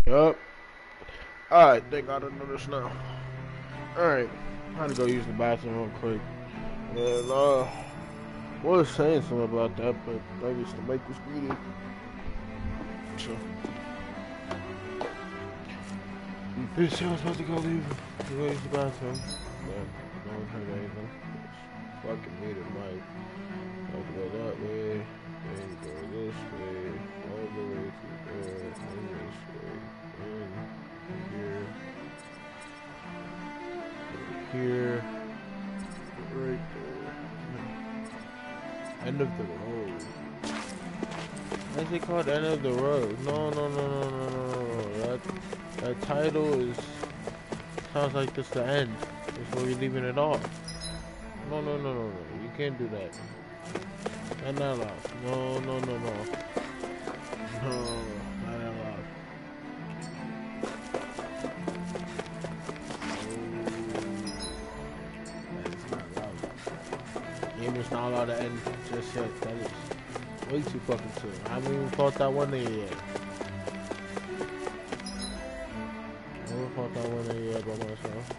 Yup. Alright, they got another now. Alright. I had to go use the bathroom real quick. And was saying something about that, but I guess the mic was muted. So bitch, I was about to go leave to go use the bathroom. But no one heard anything. Just fucking muted mic. I have to go that way, then go this way, all the way through there, and this way, and here, right there. End of the road. What's it called? End of the road. No. That title is sounds like this the end. That's where we're leaving it off. No. You can't do that. And not allowed. No. No, not allowed. Game is not allowed to end just yet. That is way too fucking soon. I haven't even fought that one there yet. I haven't fought that one there yet by myself.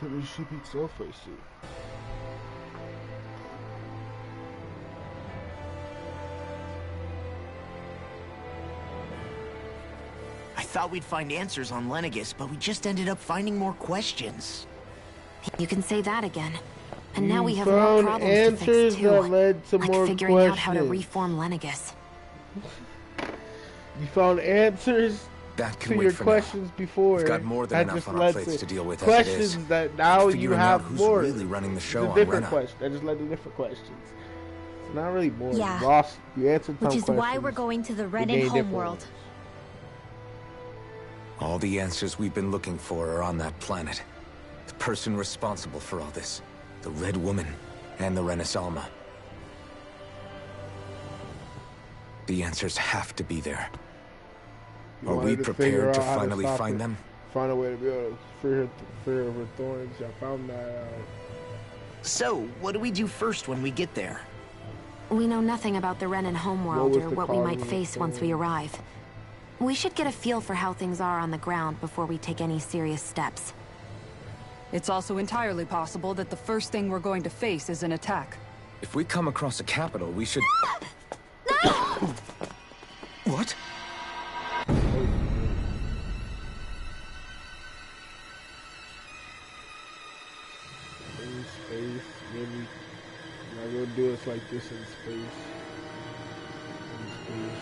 To the shipping self-face suit. I thought we'd find answers on Lenegis, but we just ended up finding more questions. You can say that again. And now we have more problems to fix too. That led to like more figuring questions. out how to reform Lenegis. You found answers that can to wait your for questions now. before. We've got more than that enough on our plates to deal with as it questions is. that now you Figuring have out who's more. really running the show on different Rena. questions. I just led to different questions. It's not really more. Yeah. You lost. You answered some Which is questions. why we're going to the You Renan gained different homeworld. ones. All the answers we've been looking for are on that planet. The person responsible for all this, the Red Woman, and the Renaissalma. The answers have to be there. Are we prepared to finally find them? Find a way to be able to free her of her thorns. I found that out. So, what do we do first when we get there? We know nothing about the Renan homeworld was or the what we cause might of the face once we storm? arrive. We should get a feel for how things are on the ground before we take any serious steps. It's also entirely possible that the first thing we're going to face is an attack. If we come across a capital, we should... What? Space, maybe. Not gonna do us like this in space. In space.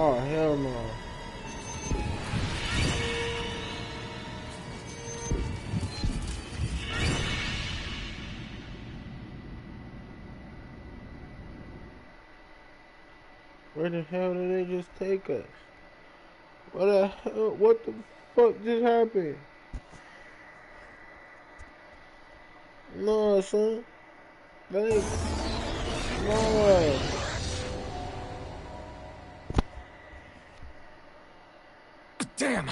Oh, hell no. Where the hell did they just take us? What the hell? What the fuck just happened? No, son. That ain't... No. Damn!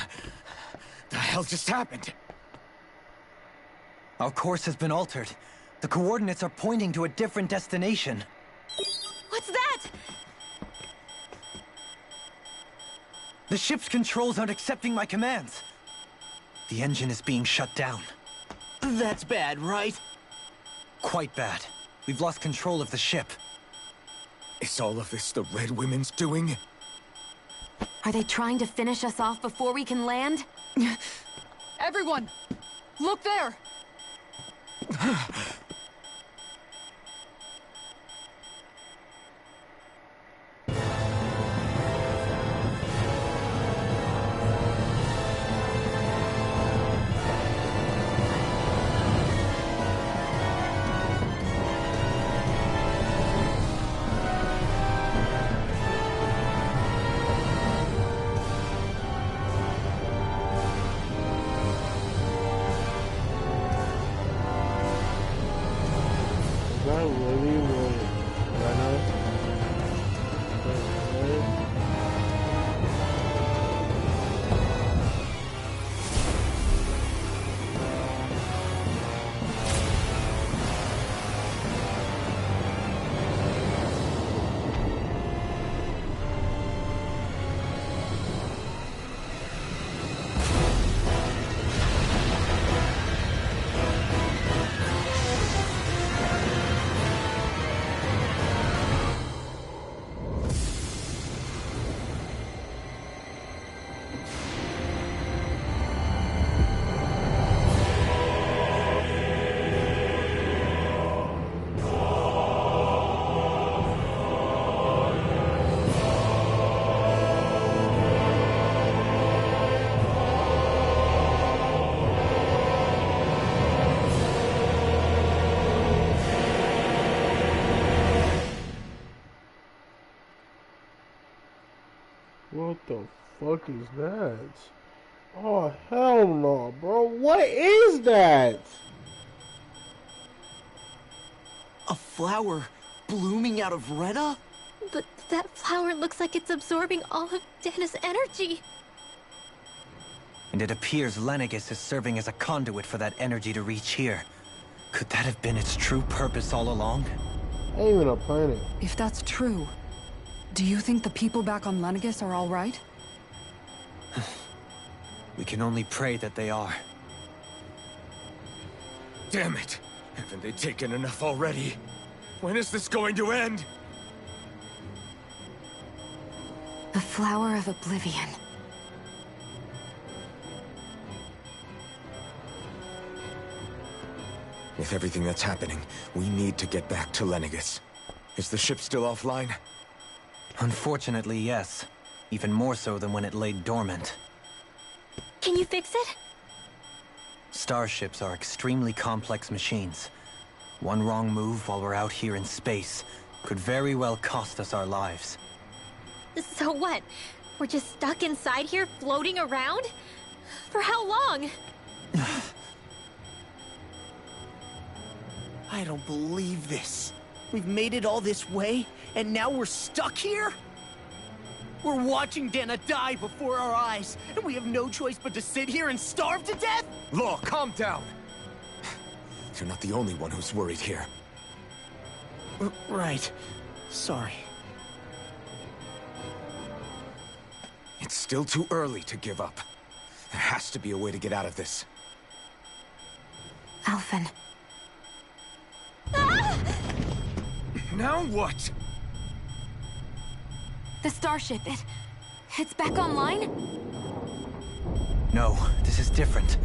The hell just happened? Our course has been altered. The coordinates are pointing to a different destination. What's that? The ship's controls aren't accepting my commands. The engine is being shut down. That's bad, right? Quite bad. We've lost control of the ship. Is all of this the Red Women's doing? Are they trying to finish us off before we can land? Everyone! Look there! I really would. I know. What the fuck is that? Oh, hell no, bro. What is that? A flower blooming out of Retta? But that flower looks like it's absorbing all of Dana's energy. And it appears Lenegis is serving as a conduit for that energy to reach here. Could that have been its true purpose all along? Ain't even a planet. If that's true, do you think the people back on Lenegis are all right? We can only pray that they are. Damn it! Haven't they taken enough already? When is this going to end? The Flower of Oblivion. With everything that's happening, we need to get back to Lenegis. Is the ship still offline? Unfortunately, yes. Even more so than when it lay dormant. Can you fix it? Starships are extremely complex machines. One wrong move while we're out here in space could very well cost us our lives. So what? We're just stuck inside here, floating around? For how long? I don't believe this. We've made it all this way, and now we're stuck here? We're watching Dana die before our eyes, and we have no choice but to sit here and starve to death? Law, calm down! You're not the only one who's worried here. Right. Sorry. It's still too early to give up. There has to be a way to get out of this. Alphen. Now what? The starship, it's back online? No, this is different.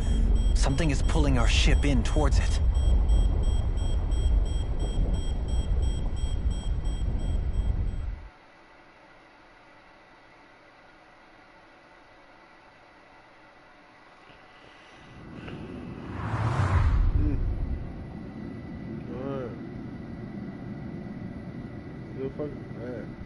Something is pulling our ship in towards it. the fuck? Man.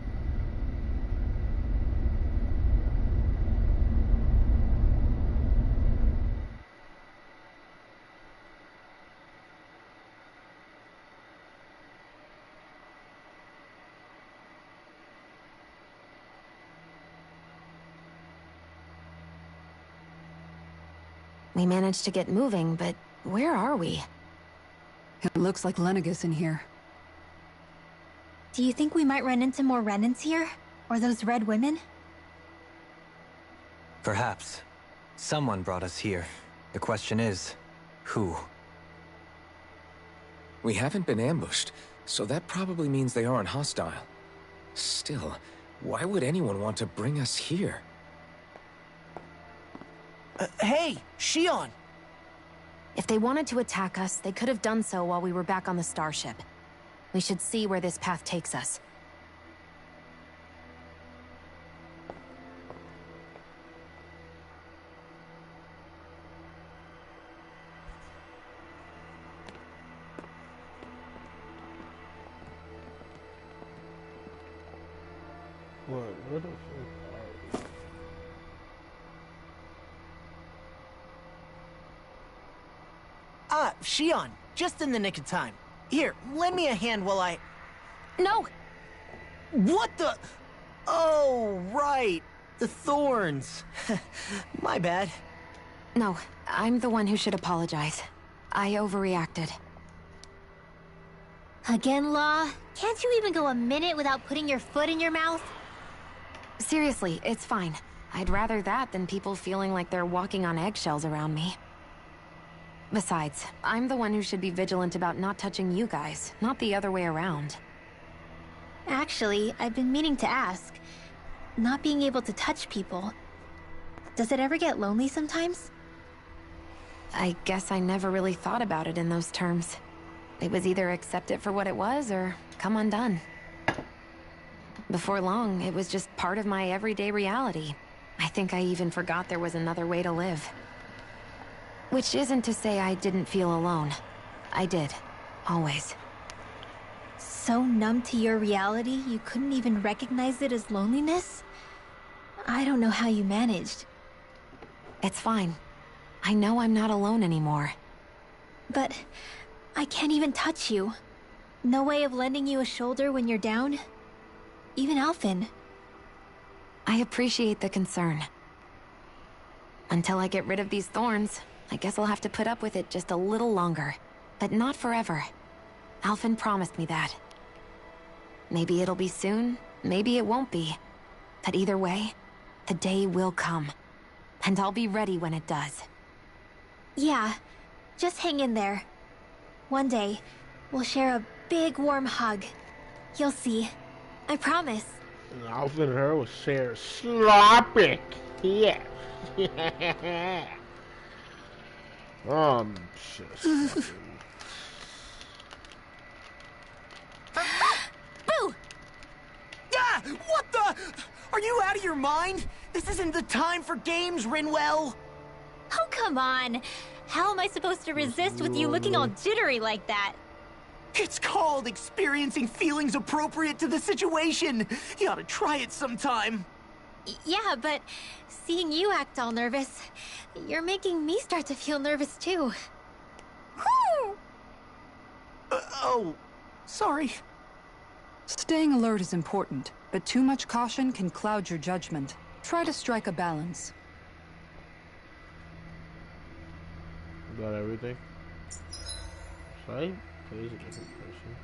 We managed to get moving, but where are we? It looks like Lenegis in here. Do you think we might run into more Renans here? Or those red women? Perhaps. Someone brought us here. The question is, who? We haven't been ambushed, so that probably means they aren't hostile. Still, why would anyone want to bring us here? Hey, Shion! If they wanted to attack us, they could have done so while we were back on the starship. We should see where this path takes us. What? Where the fuck are we? Ah, Shion, just in the nick of time. Here, lend me a hand while I... No! What the... Oh, right. The thorns. My bad. No, I'm the one who should apologize. I overreacted. Again, Law? Can't you even go a minute without putting your foot in your mouth? Seriously, it's fine. I'd rather that than people feeling like they're walking on eggshells around me. Besides, I'm the one who should be vigilant about not touching you guys, not the other way around. Actually, I've been meaning to ask. Not being able to touch people, does it ever get lonely sometimes? I guess I never really thought about it in those terms. It was either accept it for what it was, or come undone. Before long, it was just part of my everyday reality. I think I even forgot there was another way to live. Which isn't to say I didn't feel alone. I did. Always. So numb to your reality, you couldn't even recognize it as loneliness? I don't know how you managed. It's fine. I know I'm not alone anymore. But I can't even touch you. No way of lending you a shoulder when you're down? Even Alphen. I appreciate the concern. Until I get rid of these thorns, I guess I'll have to put up with it just a little longer. But not forever. Alphen promised me that. Maybe it'll be soon, maybe it won't be. But either way, the day will come. And I'll be ready when it does. Yeah, just hang in there. One day, we'll share a big warm hug. You'll see. I promise. And Alphen and her will share sloppy. Yes. Just... Boo! Ah! What the... Are you out of your mind? This isn't the time for games, Rinwell. Oh, come on. How am I supposed to resist with you looking all jittery like that? It's called experiencing feelings appropriate to the situation. You ought to try it sometime. Yeah, but seeing you act all nervous, you're making me start to feel nervous too. Oh, sorry. Staying alert is important, but too much caution can cloud your judgment. Try to strike a balance. Got everything. Right? Plays a different person.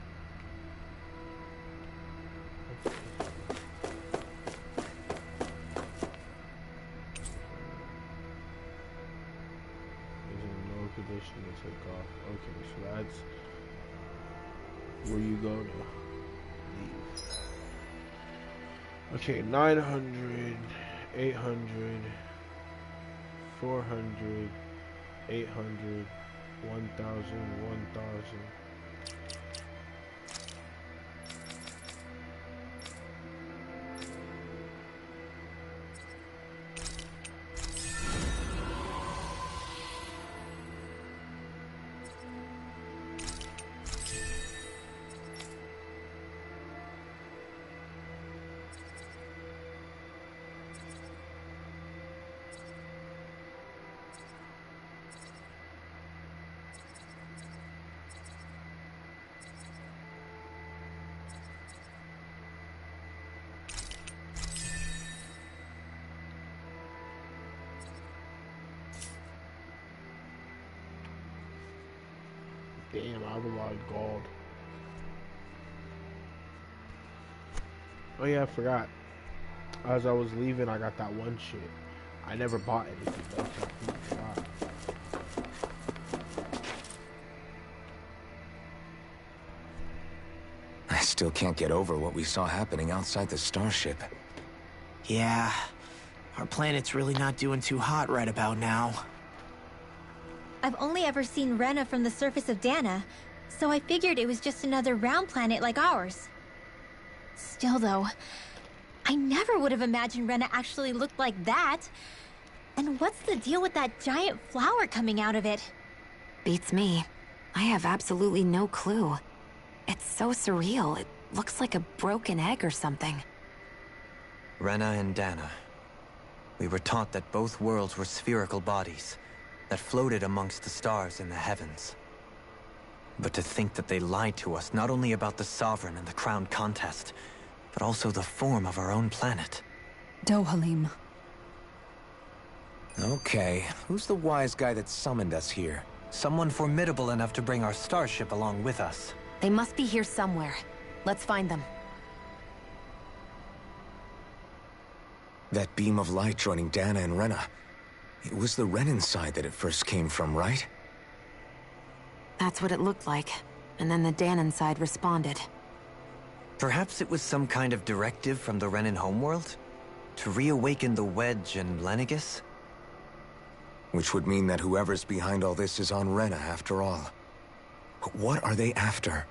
He's in no condition to take off. Okay, so that's where you go to leave. Okay, 900, 800, 400, 800, 1,000, 1,000. Damn, I have a lot of gold. Oh yeah, I forgot. As I was leaving, I got that one shit. I never bought anything though, so I completely forgot. I still can't get over what we saw happening outside the starship. Yeah, our planet's really not doing too hot right about now. I've only ever seen Rena from the surface of Dana, so I figured it was just another round planet like ours. Still though, I never would have imagined Rena actually looked like that. And what's the deal with that giant flower coming out of it? Beats me. I have absolutely no clue. It's so surreal. It looks like a broken egg or something. Rena and Dana. We were taught that both worlds were spherical bodies that floated amongst the stars in the heavens. But to think that they lied to us not only about the Sovereign and the Crown contest, but also the form of our own planet. Dohalim. Okay, who's the wise guy that summoned us here? Someone formidable enough to bring our starship along with us. They must be here somewhere. Let's find them. That beam of light joining Dana and Rena. It was the Renan side that it first came from, right? That's what it looked like. And then the Danon side responded. Perhaps it was some kind of directive from the Renan homeworld? To reawaken the Wedge and Lenegis? Which would mean that whoever's behind all this is on Rena after all. But what are they after?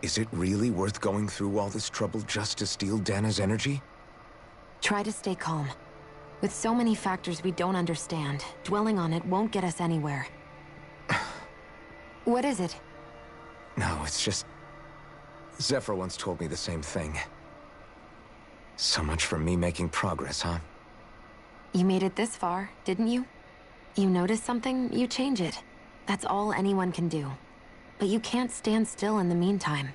Is it really worth going through all this trouble just to steal Dana's energy? Try to stay calm. With so many factors we don't understand, dwelling on it won't get us anywhere. What is it? No, it's just... Zephyr once told me the same thing. So much for me making progress, huh? You made it this far, didn't you? You notice something, you change it. That's all anyone can do. But you can't stand still in the meantime.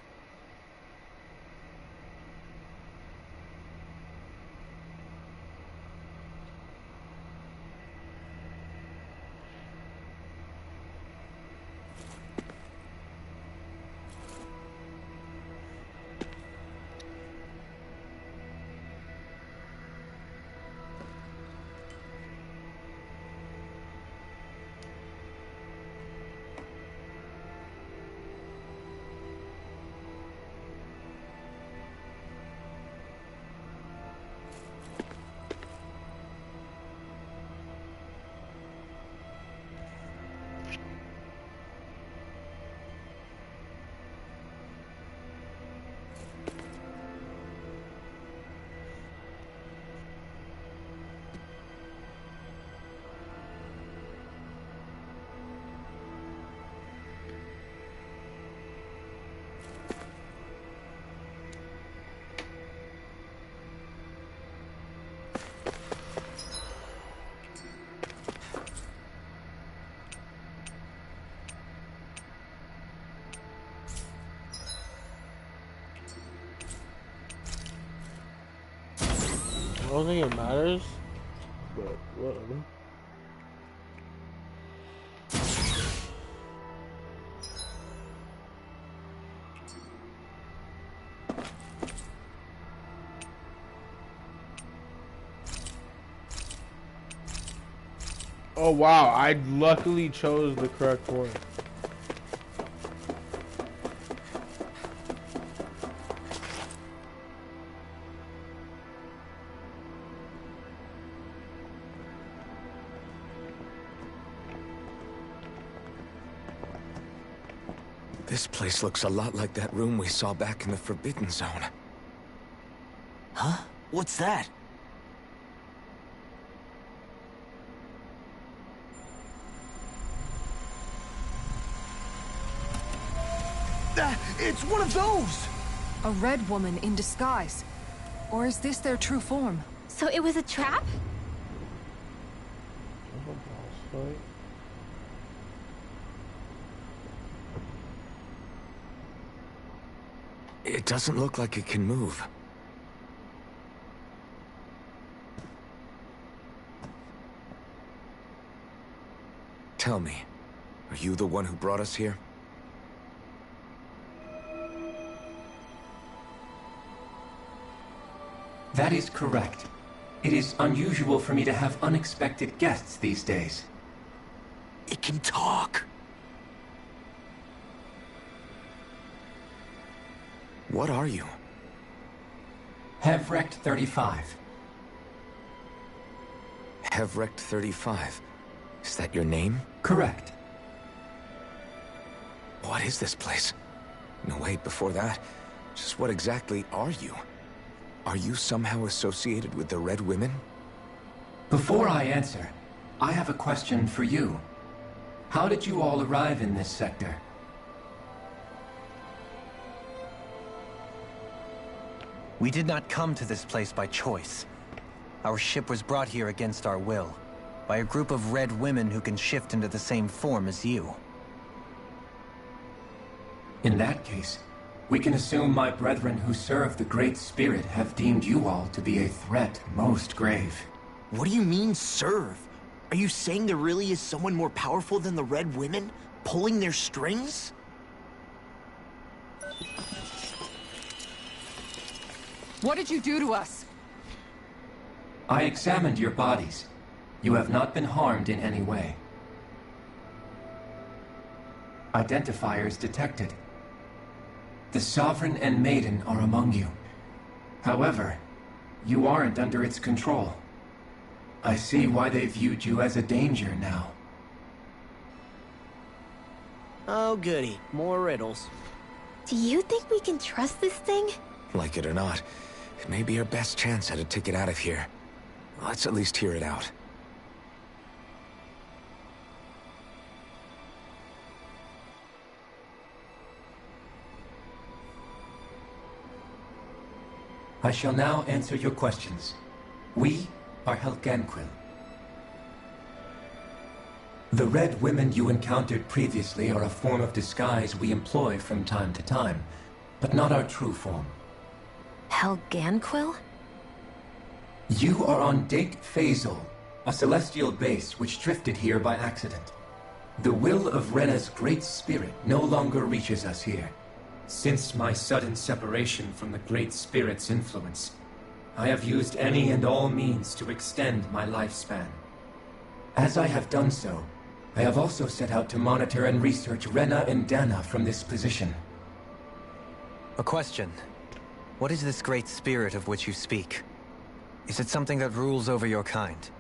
I don't think it matters, but whatever. Oh wow, I luckily chose the correct one. This place looks a lot like that room we saw back in the Forbidden Zone. Huh? What's that? It's one of those! A red woman in disguise. Or is this their true form? So it was a trap? It doesn't look like it can move. Tell me, are you the one who brought us here? That is correct. It is unusual for me to have unexpected guests these days. It can talk. What are you? Hevrecht 35. Hevrecht 35. Is that your name? Correct. What is this place? No, wait, before that, just what exactly are you? Are you somehow associated with the Red Women? Before I answer, I have a question for you. How did you all arrive in this sector? We did not come to this place by choice. Our ship was brought here against our will, by a group of Red Women who can shift into the same form as you. In that case, we can assume my brethren who serve the Great Spirit have deemed you all to be a threat most grave. What do you mean, serve? Are you saying there really is someone more powerful than the Red Women, pulling their strings? What did you do to us? I examined your bodies. You have not been harmed in any way. Identifiers detected. The Sovereign and Maiden are among you. However, you aren't under its control. I see why they viewed you as a danger now. Oh, goody. More riddles. Do you think we can trust this thing? Like it or not, it may be our best chance at a ticket out of here. Let's at least hear it out. I shall now answer your questions. We are Helganquil. The Red Women you encountered previously are a form of disguise we employ from time to time, but not our true form. Helganquil? You are on Date Phasol, a celestial base which drifted here by accident. The will of Rena's Great Spirit no longer reaches us here. Since my sudden separation from the Great Spirit's influence, I have used any and all means to extend my lifespan. As I have done so, I have also set out to monitor and research Rena and Dana from this position. A question. What is this Great Spirit of which you speak? Is it something that rules over your kind?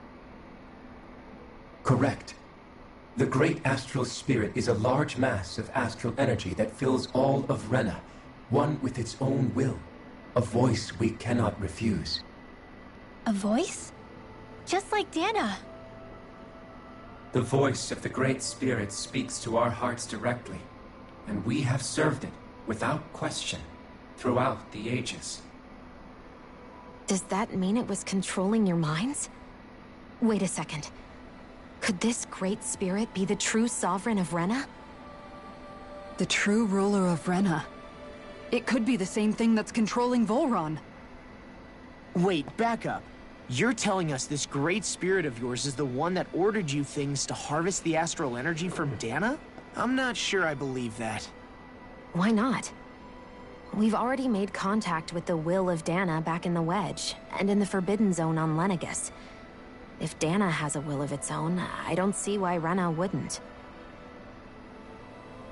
Correct. The Great Astral Spirit is a large mass of astral energy that fills all of Rena, one with its own will, a voice we cannot refuse. A voice? Just like Dana. The voice of the Great Spirit speaks to our hearts directly, and we have served it, without question, throughout the ages. Does that mean it was controlling your minds? Wait a second. Could this Great Spirit be the true Sovereign of Rena? The true ruler of Rena. It could be the same thing that's controlling Volron. Wait, back up. You're telling us this Great Spirit of yours is the one that ordered you things to harvest the astral energy from Dana? I'm not sure I believe that. Why not? We've already made contact with the will of Dana back in the Wedge, and in the Forbidden Zone on Lenegus. If Dana has a will of its own, I don't see why Rena wouldn't.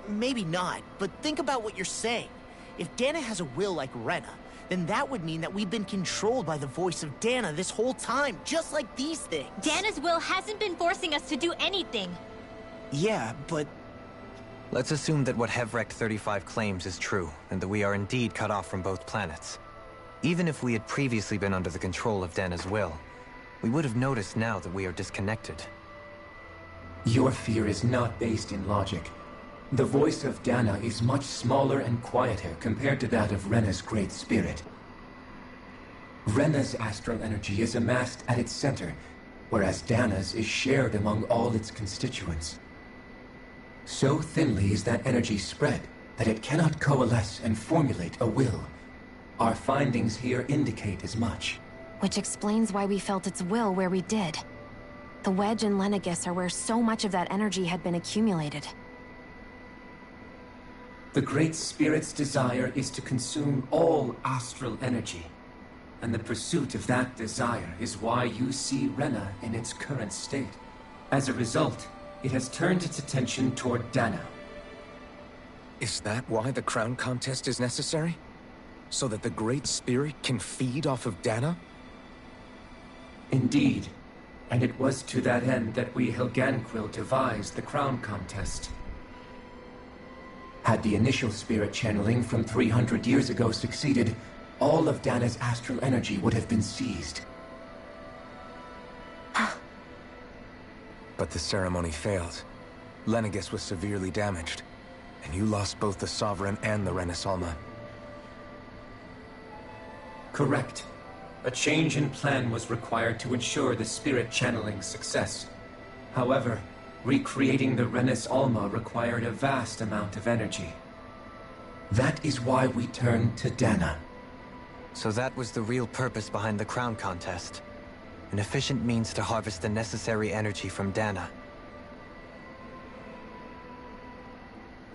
Maybe not, but think about what you're saying. If Dana has a will like Rena, then that would mean that we've been controlled by the voice of Dana this whole time, just like these things. Dana's will hasn't been forcing us to do anything. Yeah, but... Let's assume that what Hevrecht 35 claims is true, and that we are indeed cut off from both planets. Even if we had previously been under the control of Dana's will, we would have noticed now that we are disconnected. Your fear is not based in logic. The voice of Dana is much smaller and quieter compared to that of Rena's Great Spirit. Rena's astral energy is amassed at its center, whereas Dana's is shared among all its constituents. So thinly is that energy spread that it cannot coalesce and formulate a will. Our findings here indicate as much. Which explains why we felt its will where we did. The Wedge and Lenegus are where so much of that energy had been accumulated. The Great Spirit's desire is to consume all astral energy. and the pursuit of that desire is why you see Rena in its current state. As a result, it has turned its attention toward Dana. Is that why the crown contest is necessary? So that the Great Spirit can feed off of Dana? Indeed. And it was to that end that we Helganquil devised the crown contest. Had the initial spirit channeling from 300 years ago succeeded, all of Dana's astral energy would have been seized. But the ceremony failed. Lenegis was severely damaged, and you lost both the Sovereign and the Renasalma. Correct. A change in plan was required to ensure the spirit channeling's success. However, recreating the Renis Alma required a vast amount of energy. That is why we turned to Dana. So that was the real purpose behind the crown contest. An efficient means to harvest the necessary energy from Dana.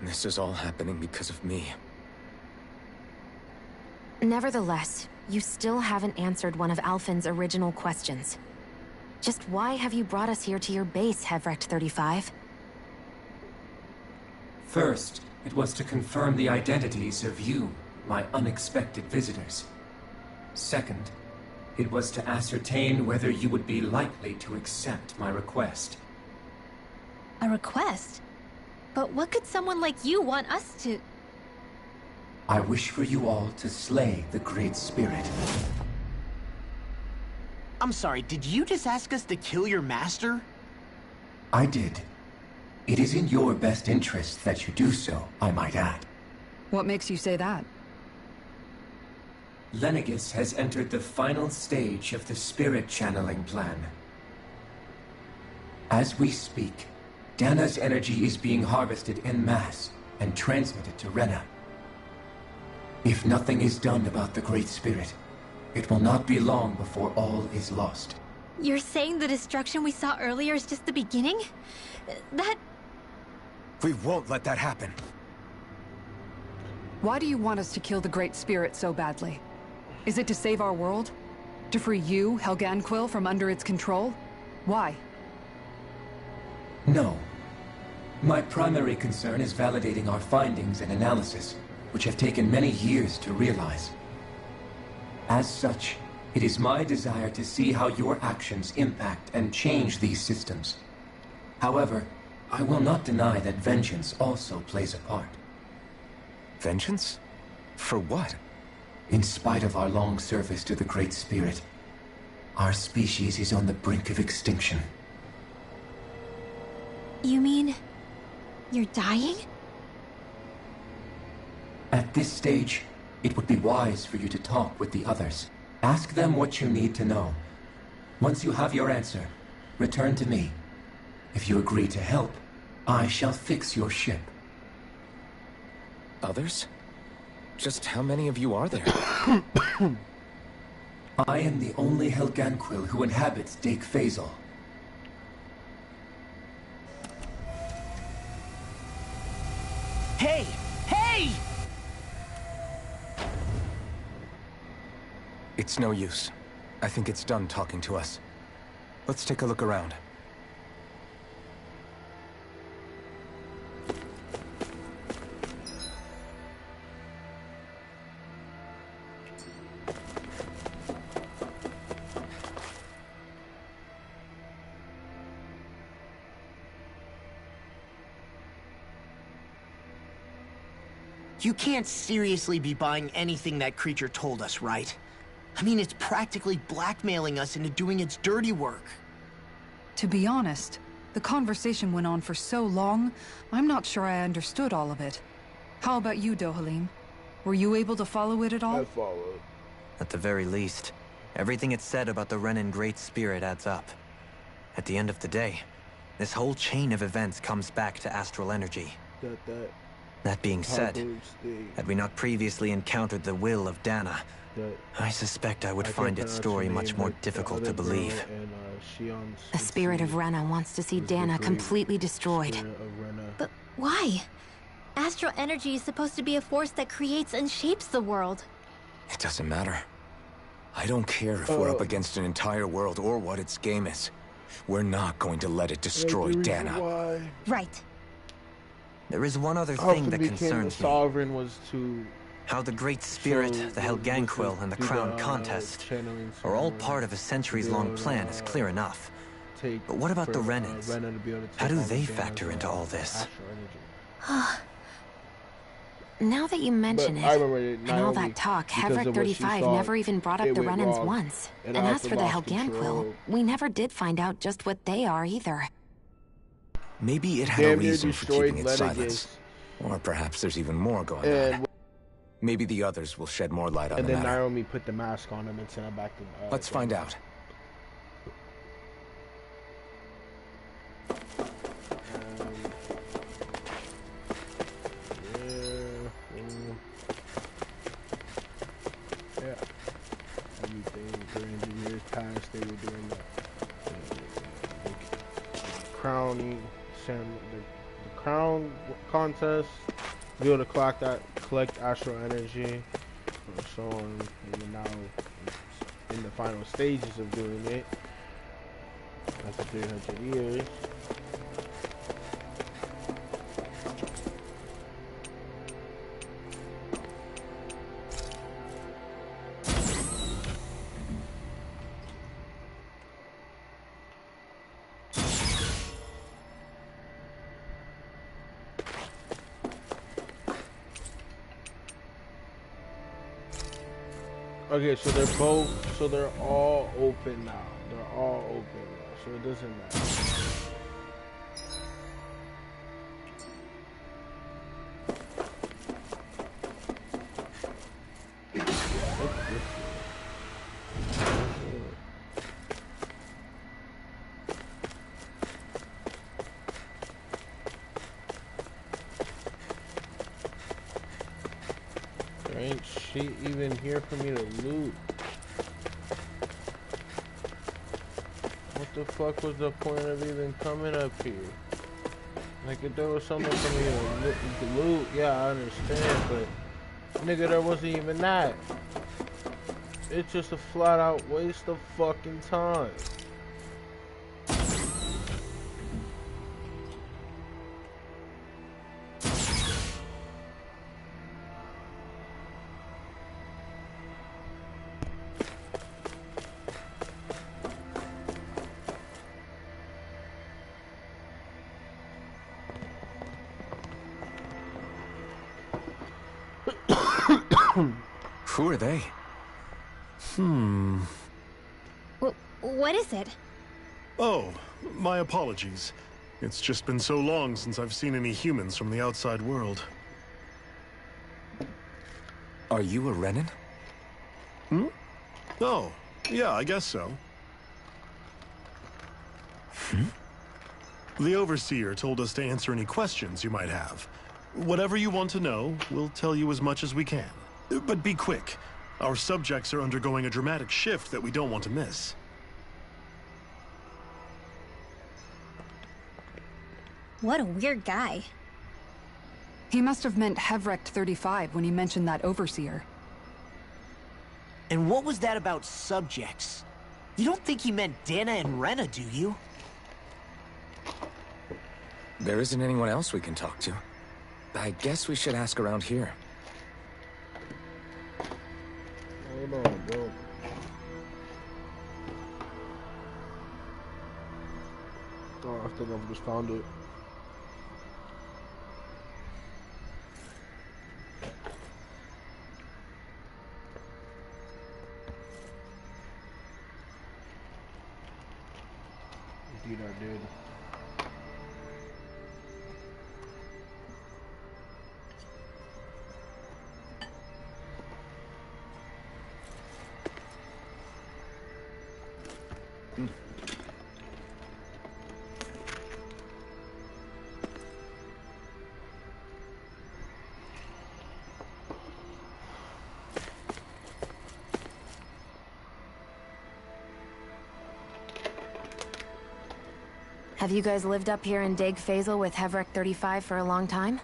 This is all happening because of me. Nevertheless, you still haven't answered one of Alphen's original questions. Just why have you brought us here to your base, Hevrecht 35? First, it was to confirm the identities of you, my unexpected visitors. Second, it was to ascertain whether you would be likely to accept my request. A request? But what could someone like you want us to... I wish for you all to slay the Great Spirit. I'm sorry, did you just ask us to kill your master? I did. It is in your best interest that you do so, I might add. What makes you say that? Lenegis has entered the final stage of the spirit channeling plan. As we speak, Dana's energy is being harvested en masse and transmitted to Rena. If nothing is done about the Great Spirit, it will not be long before all is lost. You're saying the destruction we saw earlier is just the beginning? That... We won't let that happen. Why do you want us to kill the Great Spirit so badly? Is it to save our world? To free you, Helganquil, from under its control? Why? No. My primary concern is validating our findings and analysis, which have taken many years to realize. As such, it is my desire to see how your actions impact and change these systems. However, I will not deny that vengeance also plays a part. Vengeance? For what? In spite of our long service to the Great Spirit, our species is on the brink of extinction. You mean... you're dying? At this stage, it would be wise for you to talk with the others. Ask them what you need to know. Once you have your answer, return to me. If you agree to help, I shall fix your ship. Others? Just how many of you are there? I am the only Helganquil who inhabits Dake Faisal. Hey! Hey! It's no use. I think it's done talking to us. Let's take a look around. You can't seriously be buying anything that creature told us, right? I mean, it's practically blackmailing us into doing its dirty work. To be honest, the conversation went on for so long, I'm not sure I understood all of it. How about you, Dohalim? Were you able to follow it at all? I followed. At the very least, everything it said about the Renan Great Spirit adds up. At the end of the day, this whole chain of events comes back to astral energy. That being said, had we not previously encountered the will of Dana, I suspect I would find its story much more difficult to believe. The spirit of Rena wants to see Dana completely destroyed. But why? Astral energy is supposed to be a force that creates and shapes the world. It doesn't matter. I don't care if we're up against an entire world or what its game is. We're not going to let it destroy Dana. Why Right. There is one other thing that became the concerns me. sovereign was to How the Great Spirit, So, the Helganquil, and the do Crown Contest channeling are all ceremony, part of a centuries-long build, plan is clear enough. take But what about for, the Renans? Rena to be able to How take do on they Dana's, factor into all this? astral energy. Now that you mention But it, I remember and all Naomi, that talk, because of Hevric what she 35 thought never even brought up it the went Renans wrong, once. and And as also for the lost Helganquil, control. we never did find out just what they are either. Maybe it had a Damn near reason for destroyed keeping its silence. Lenegus. Or perhaps there's even more going on. And Maybe the others will shed more light on and the then matter. Naomi put the mask on him and sent him back to. Let's find out. Yeah. Everything during the years past, they were doing the crowning, the crown contest. Be able to collect astral energy, and so on. And then now, in the final stages of doing it, after 300 years. Okay, so they're all open now. They're all open now, so it doesn't matter. There ain't shit even here for me to loot. What the fuck was the point of even coming up here? Like, if there was something for me to loot, yeah, I understand, but nigga, there wasn't even that. It's just a flat out waste of fucking time. Who are they? What is it? Oh, my apologies. It's just been so long since I've seen any humans from the outside world. Are you a Renan? Oh, yeah, I guess so. The Overseer told us to answer any questions you might have. Whatever you want to know, we'll tell you as much as we can. But be quick. Our subjects are undergoing a dramatic shift that we don't want to miss. What a weird guy. He must have meant Hevric 35 when he mentioned that Overseer. And what was that about subjects? You don't think he meant Dana and Rena, do you? There isn't anyone else we can talk to. I guess we should ask around here. Hold on, bro. Oh, I think I've just found it. Indeed, I did. Have you guys lived up here in Deg Faisal with Hevric 35 for a long time?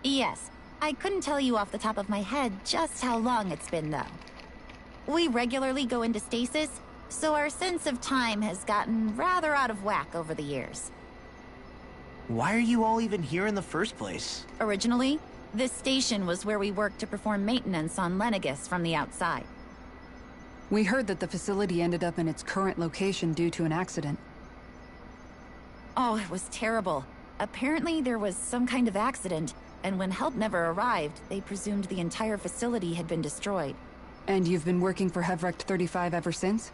Yes. I couldn't tell you off the top of my head just how long it's been, though. We regularly go into stasis, so our sense of time has gotten rather out of whack over the years. Why are you all even here in the first place? Originally, this station was where we worked to perform maintenance on Lenegis from the outside. We heard that the facility ended up in its current location due to an accident. Oh, it was terrible. Apparently there was some kind of accident, and when help never arrived, they presumed the entire facility had been destroyed. And you've been working for Hevrecht 35 ever since?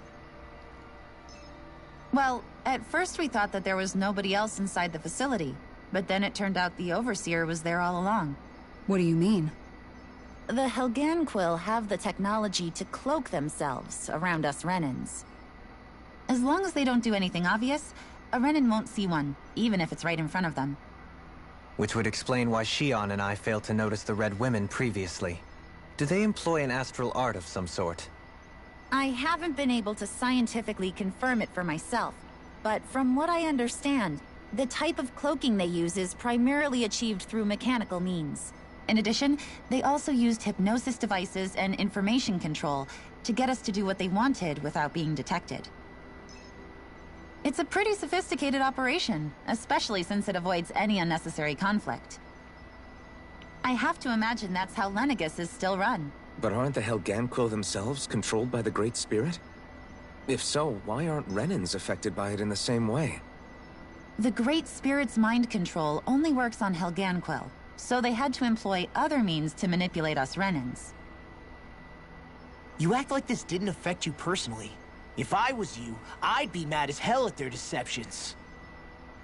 Well, at first we thought that there was nobody else inside the facility, but then it turned out the Overseer was there all along. What do you mean? The Helganquil have the technology to cloak themselves around us Renans. As long as they don't do anything obvious, a Renan won't see one, even if it's right in front of them. Which would explain why Shion and I failed to notice the Red Women previously. Do they employ an astral art of some sort? I haven't been able to scientifically confirm it for myself, but from what I understand, the type of cloaking they use is primarily achieved through mechanical means. In addition, they also used hypnosis devices and information control to get us to do what they wanted without being detected. It's a pretty sophisticated operation, especially since it avoids any unnecessary conflict. I have to imagine that's how Lenegis is still run. But aren't the Helganquil themselves controlled by the Great Spirit? If so, why aren't Renans affected by it in the same way? The Great Spirit's mind control only works on Helganquil, so they had to employ other means to manipulate us Renans. You act like this didn't affect you personally. If I was you, I'd be mad as hell at their deceptions.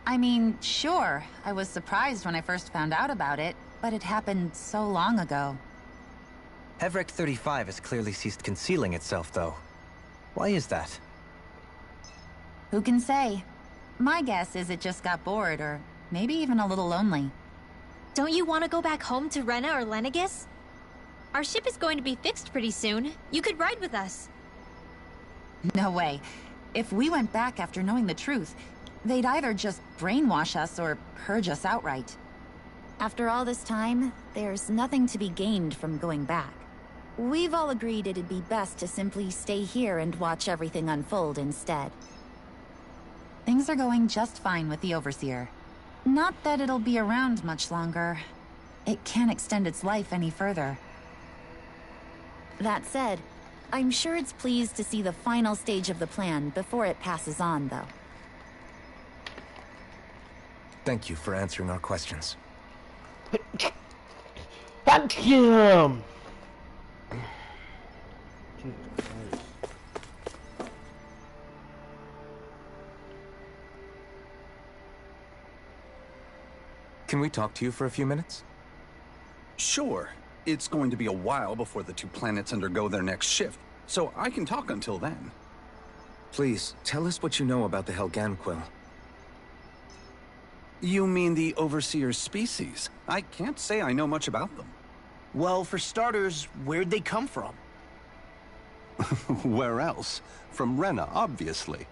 I mean, sure, I was surprised when I first found out about it, but it happened so long ago. Hevrecht 35 has clearly ceased concealing itself, though. Why is that? Who can say? My guess is it just got bored, or maybe even a little lonely. Don't you want to go back home to Rena or Lenegis? Our ship is going to be fixed pretty soon. You could ride with us. No way. If we went back after knowing the truth, they'd either just brainwash us or purge us outright. After all this time, there's nothing to be gained from going back. We've all agreed it'd be best to simply stay here and watch everything unfold instead. Things are going just fine with the Overseer. Not that it'll be around much longer. It can't extend its life any further. That said, I'm sure it's pleased to see the final stage of the plan before it passes on, though. Thank you for answering our questions. Thank him! Can we talk to you for a few minutes? Sure. It's going to be a while before the two planets undergo their next shift, so I can talk until then. Please, tell us what you know about the Helganquil. You mean the Overseer's species? I can't say I know much about them. Well, for starters, where'd they come from? Where else? From Rena, obviously.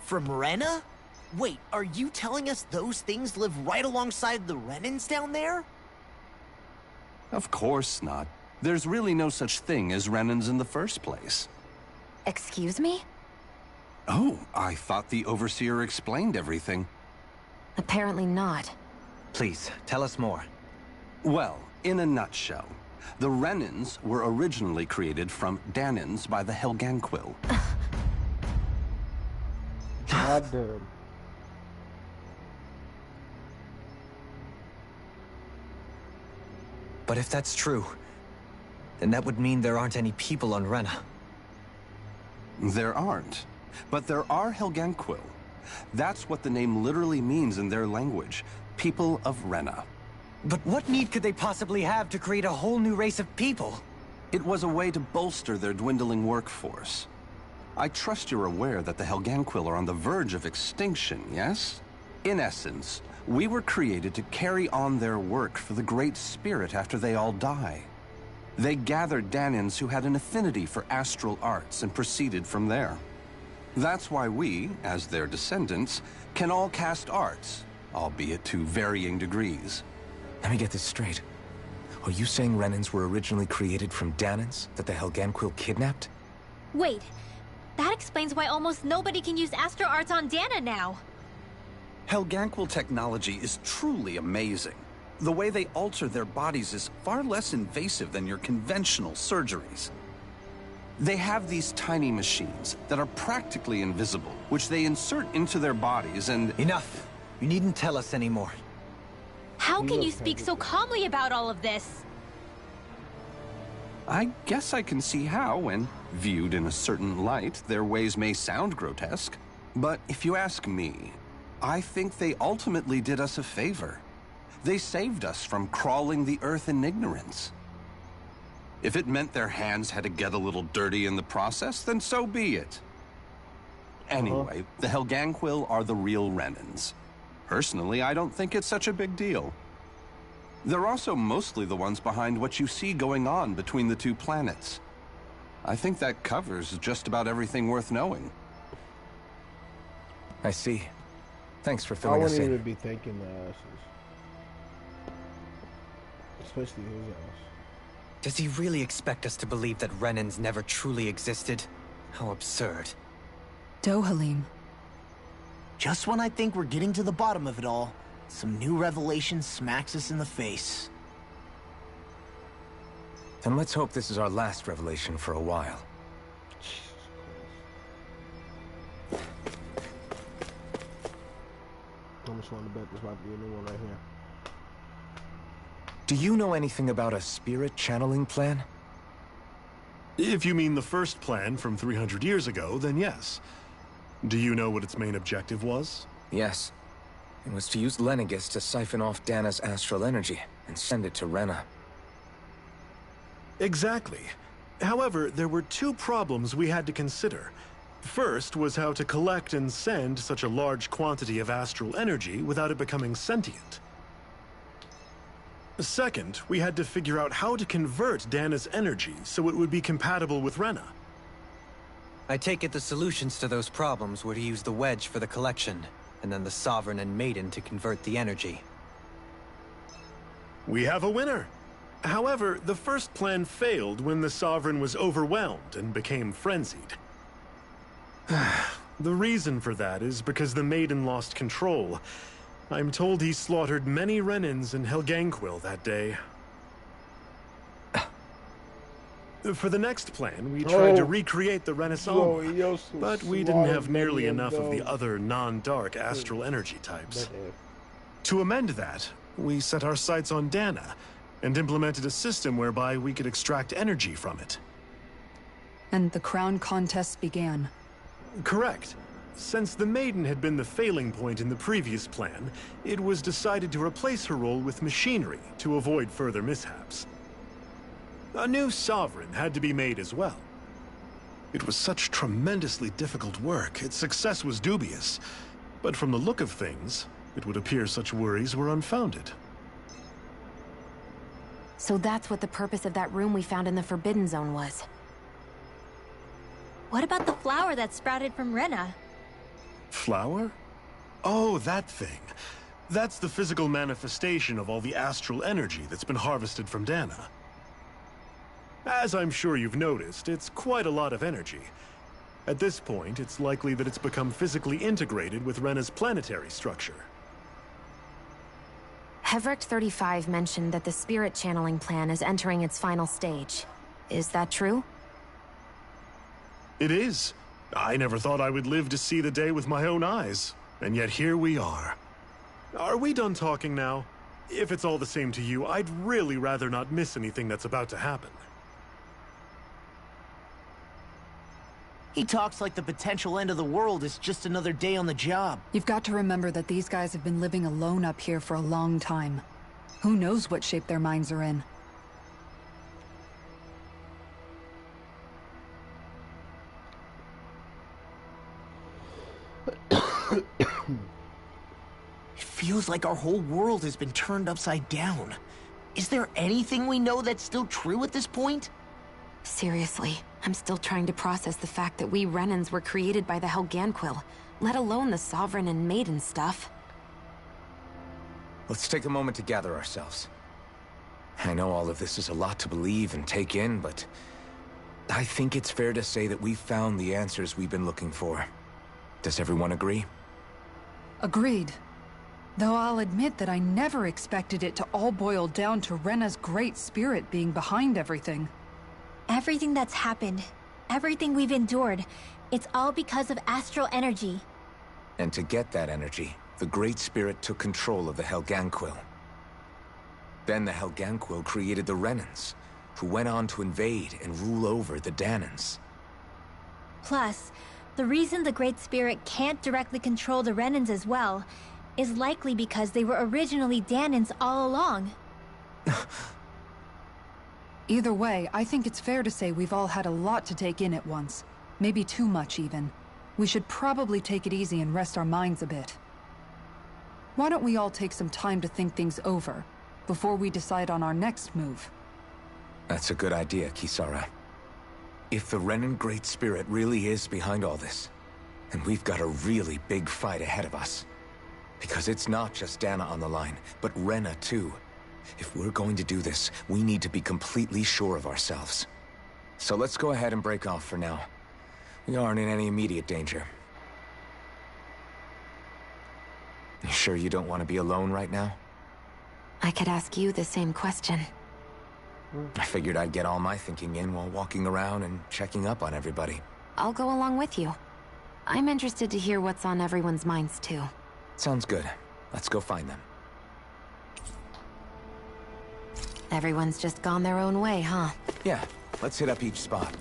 From Rena? Wait, are you telling us those things live right alongside the Renans down there? Of course not. There's really no such thing as Renans in the first place. Excuse me? Oh, I thought the Overseer explained everything. Apparently not. Please, tell us more. Well, in a nutshell, the Renans were originally created from Danans by the Helganquil. God damn. But if that's true, then that would mean there aren't any people on Rena. There aren't. But there are Helganquil. That's what the name literally means in their language. People of Rena. But what need could they possibly have to create a whole new race of people? It was a way to bolster their dwindling workforce. I trust you're aware that the Helganquil are on the verge of extinction, yes? In essence, we were created to carry on their work for the Great Spirit after they all die. They gathered Danans who had an affinity for astral arts and proceeded from there. That's why we, as their descendants, can all cast arts, albeit to varying degrees. Let me get this straight. Are you saying Renans were originally created from Dahnans that the Helganquil kidnapped? Wait, that explains why almost nobody can use Astro Arts on Dana now. Helganquil technology is truly amazing. The way they alter their bodies is far less invasive than your conventional surgeries. They have these tiny machines that are practically invisible, which they insert into their bodies and... Enough! You needn't tell us anymore. How can you speak so calmly about all of this? I guess I can see how, when viewed in a certain light, their ways may sound grotesque. But if you ask me, I think they ultimately did us a favor. They saved us from crawling the earth in ignorance. If it meant their hands had to get a little dirty in the process, then so be it. Anyway, the Helganquil are the real Renans. Personally, I don't think it's such a big deal. They're also mostly the ones behind what you see going on between the two planets. I think that covers just about everything worth knowing. I see. Thanks for I filling us wouldn't in. even be thanking the asses. Especially his ass. Does he really expect us to believe that Renans never truly existed? How absurd. Dohalim. Just when I think we're getting to the bottom of it all, some new revelation smacks us in the face. Then let's hope this is our last revelation for a while. I'm just willing to bet there's about to be a new one right here. Do you know anything about a spirit channeling plan? If you mean the first plan from 300 years ago, then yes. Do you know what its main objective was? Yes. It was to use Lenegis to siphon off Dana's astral energy and send it to Rena. Exactly. However, there were two problems we had to consider. First was how to collect and send such a large quantity of astral energy without it becoming sentient. Second, we had to figure out how to convert Dana's energy so it would be compatible with Rena. I take it the solutions to those problems were to use the wedge for the collection, and then the Sovereign and Maiden to convert the energy. We have a winner. However, the first plan failed when the Sovereign was overwhelmed and became frenzied. The reason for that is because the Maiden lost control. I'm told he slaughtered many Renans in Helganquil that day. For the next plan, we tried to recreate the Renaissance, but we didn't have nearly enough of the other non-dark astral energy types. To amend that, we set our sights on Dana, and implemented a system whereby we could extract energy from it. And the crown contest began. Correct. Since the Maiden had been the failing point in the previous plan, it was decided to replace her role with machinery to avoid further mishaps. A new Sovereign had to be made as well. It was such tremendously difficult work, its success was dubious. But from the look of things, it would appear such worries were unfounded. So that's what the purpose of that room we found in the Forbidden Zone was. What about the flower that sprouted from Rena? Flower? Oh, that thing. That's the physical manifestation of all the astral energy that's been harvested from Dana. As I'm sure you've noticed, it's quite a lot of energy. At this point, it's likely that it's become physically integrated with Rena's planetary structure. Hevrecht 35 mentioned that the spirit channeling plan is entering its final stage. Is that true? It is. I never thought I would live to see the day with my own eyes, and yet here we are. Are we done talking now? If it's all the same to you, I'd really rather not miss anything that's about to happen. He talks like the potential end of the world is just another day on the job. You've got to remember that these guys have been living alone up here for a long time. Who knows what shape their minds are in? It feels like our whole world has been turned upside down. Is there anything we know that's still true at this point? Seriously, I'm still trying to process the fact that we Renans were created by the Helganquil, let alone the Sovereign and Maiden stuff. Let's take a moment to gather ourselves. I know all of this is a lot to believe and take in, but I think it's fair to say that we've found the answers we've been looking for. Does everyone agree? Agreed. Though I'll admit that I never expected it to all boil down to Rena's great spirit being behind everything. Everything that's happened, everything we've endured, it's all because of astral energy. And to get that energy, the Great Spirit took control of the Helganquil. Then the Helganquil created the Renans, who went on to invade and rule over the Danans. Plus, the reason the Great Spirit can't directly control the Renans as well is likely because they were originally Danans all along. Either way, I think it's fair to say we've all had a lot to take in at once. Maybe too much, even. We should probably take it easy and rest our minds a bit. Why don't we all take some time to think things over, before we decide on our next move? That's a good idea, Kisara. If the Renan Great Spirit really is behind all this, then we've got a really big fight ahead of us. Because it's not just Dana on the line, but Rena too. If we're going to do this, we need to be completely sure of ourselves. So let's go ahead and break off for now. We aren't in any immediate danger. You sure you don't want to be alone right now? I could ask you the same question. I figured I'd get all my thinking in while walking around and checking up on everybody. I'll go along with you. I'm interested to hear what's on everyone's minds too. Sounds good. Let's go find them. Everyone's just gone their own way, huh? Yeah, let's hit up each spot.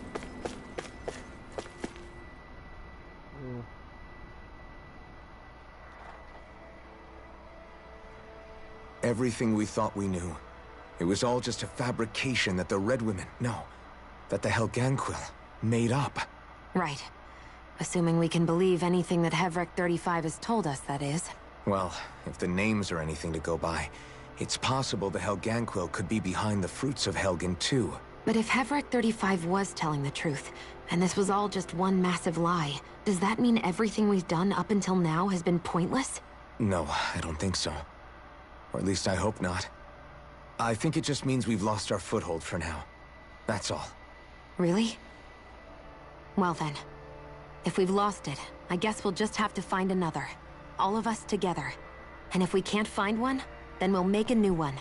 Everything we thought we knew, it was all just a fabrication that the Red Women, that the Helganquil made up. Right. Assuming we can believe anything that Hevrik 35 has told us, that is. Well, if the names are anything to go by, it's possible the Helganquil could be behind the fruits of Helgen too. But if Hevrik 35 was telling the truth, and this was all just one massive lie, does that mean everything we've done up until now has been pointless? No, I don't think so. Or at least I hope not. I think it just means we've lost our foothold for now. That's all. Really? Well then, if we've lost it, I guess we'll just have to find another. All of us together. And if we can't find one, then we'll make a new one.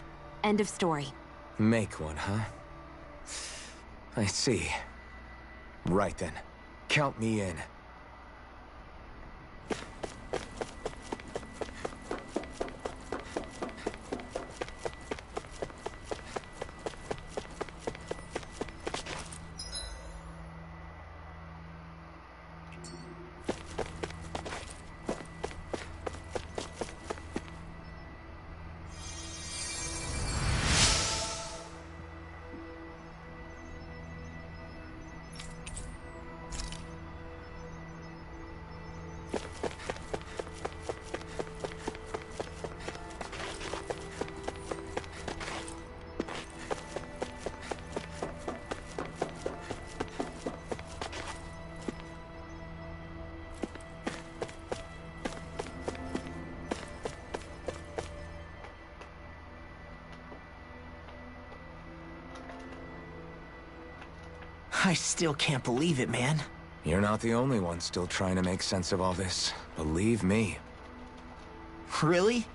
End of story. Make one, huh? I see. Right then. Count me in. I still can't believe it, man. You're not the only one still trying to make sense of all this. Believe me. Really?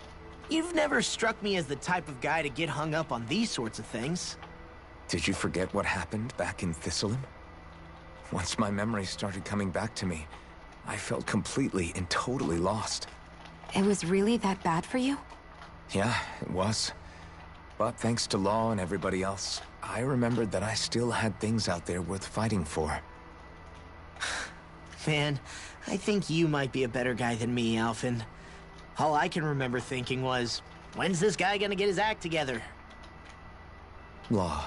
You've never struck me as the type of guy to get hung up on these sorts of things. Did you forget what happened back in Thistleum? Once my memory started coming back to me, I felt completely and totally lost. It was really that bad for you? Yeah, it was. But thanks to Law and everybody else, I remembered that I still had things out there worth fighting for. Man, I think you might be a better guy than me, Alphen. All I can remember thinking was, when's this guy gonna get his act together? Law.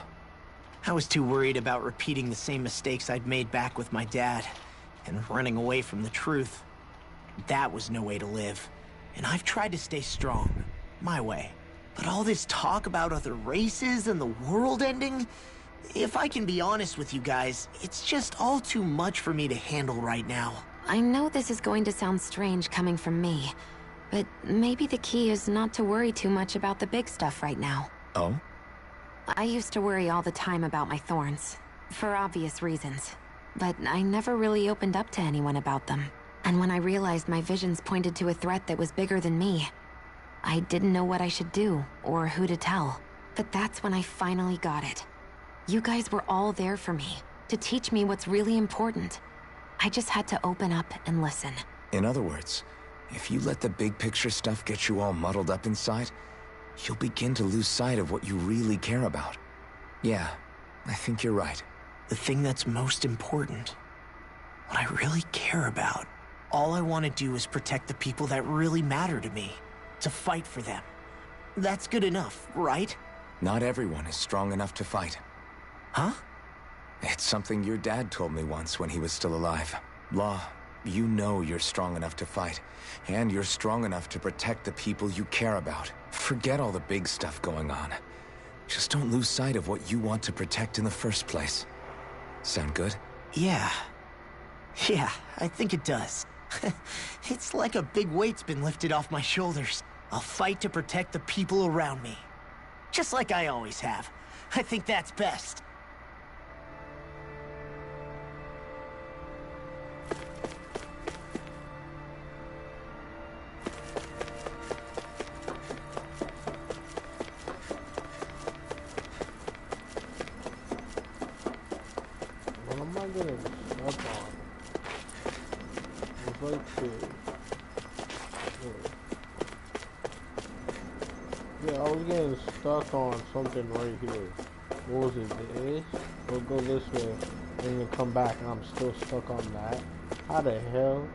I was too worried about repeating the same mistakes I'd made back with my dad, and running away from the truth. That was no way to live, and I've tried to stay strong, my way. But all this talk about other races and the world ending, if I can be honest with you guys, it's just all too much for me to handle right now. I know this is going to sound strange coming from me, but maybe the key is not to worry too much about the big stuff right now. Oh? I used to worry all the time about my thorns, for obvious reasons. But I never really opened up to anyone about them. And when I realized my visions pointed to a threat that was bigger than me, I didn't know what I should do, or who to tell. But that's when I finally got it. You guys were all there for me, to teach me what's really important. I just had to open up and listen. In other words, if you let the big picture stuff get you all muddled up inside, you'll begin to lose sight of what you really care about. Yeah, I think you're right. The thing that's most important, what I really care about, all I want to do is protect the people that really matter to me, to fight for them. That's good enough, right? Not everyone is strong enough to fight. Huh? It's something your dad told me once when he was still alive. Law, you know you're strong enough to fight, and you're strong enough to protect the people you care about. Forget all the big stuff going on. Just don't lose sight of what you want to protect in the first place. Sound good? Yeah, I think it does. It's like a big weight's been lifted off my shoulders. I'll fight to protect the people around me. Just like I always have. I think that's best. What am I gonna step on? It's like this. Yeah, I was getting stuck on something right here. What was it? This? We'll go this way and then come back and I'm still stuck on that. How the hell?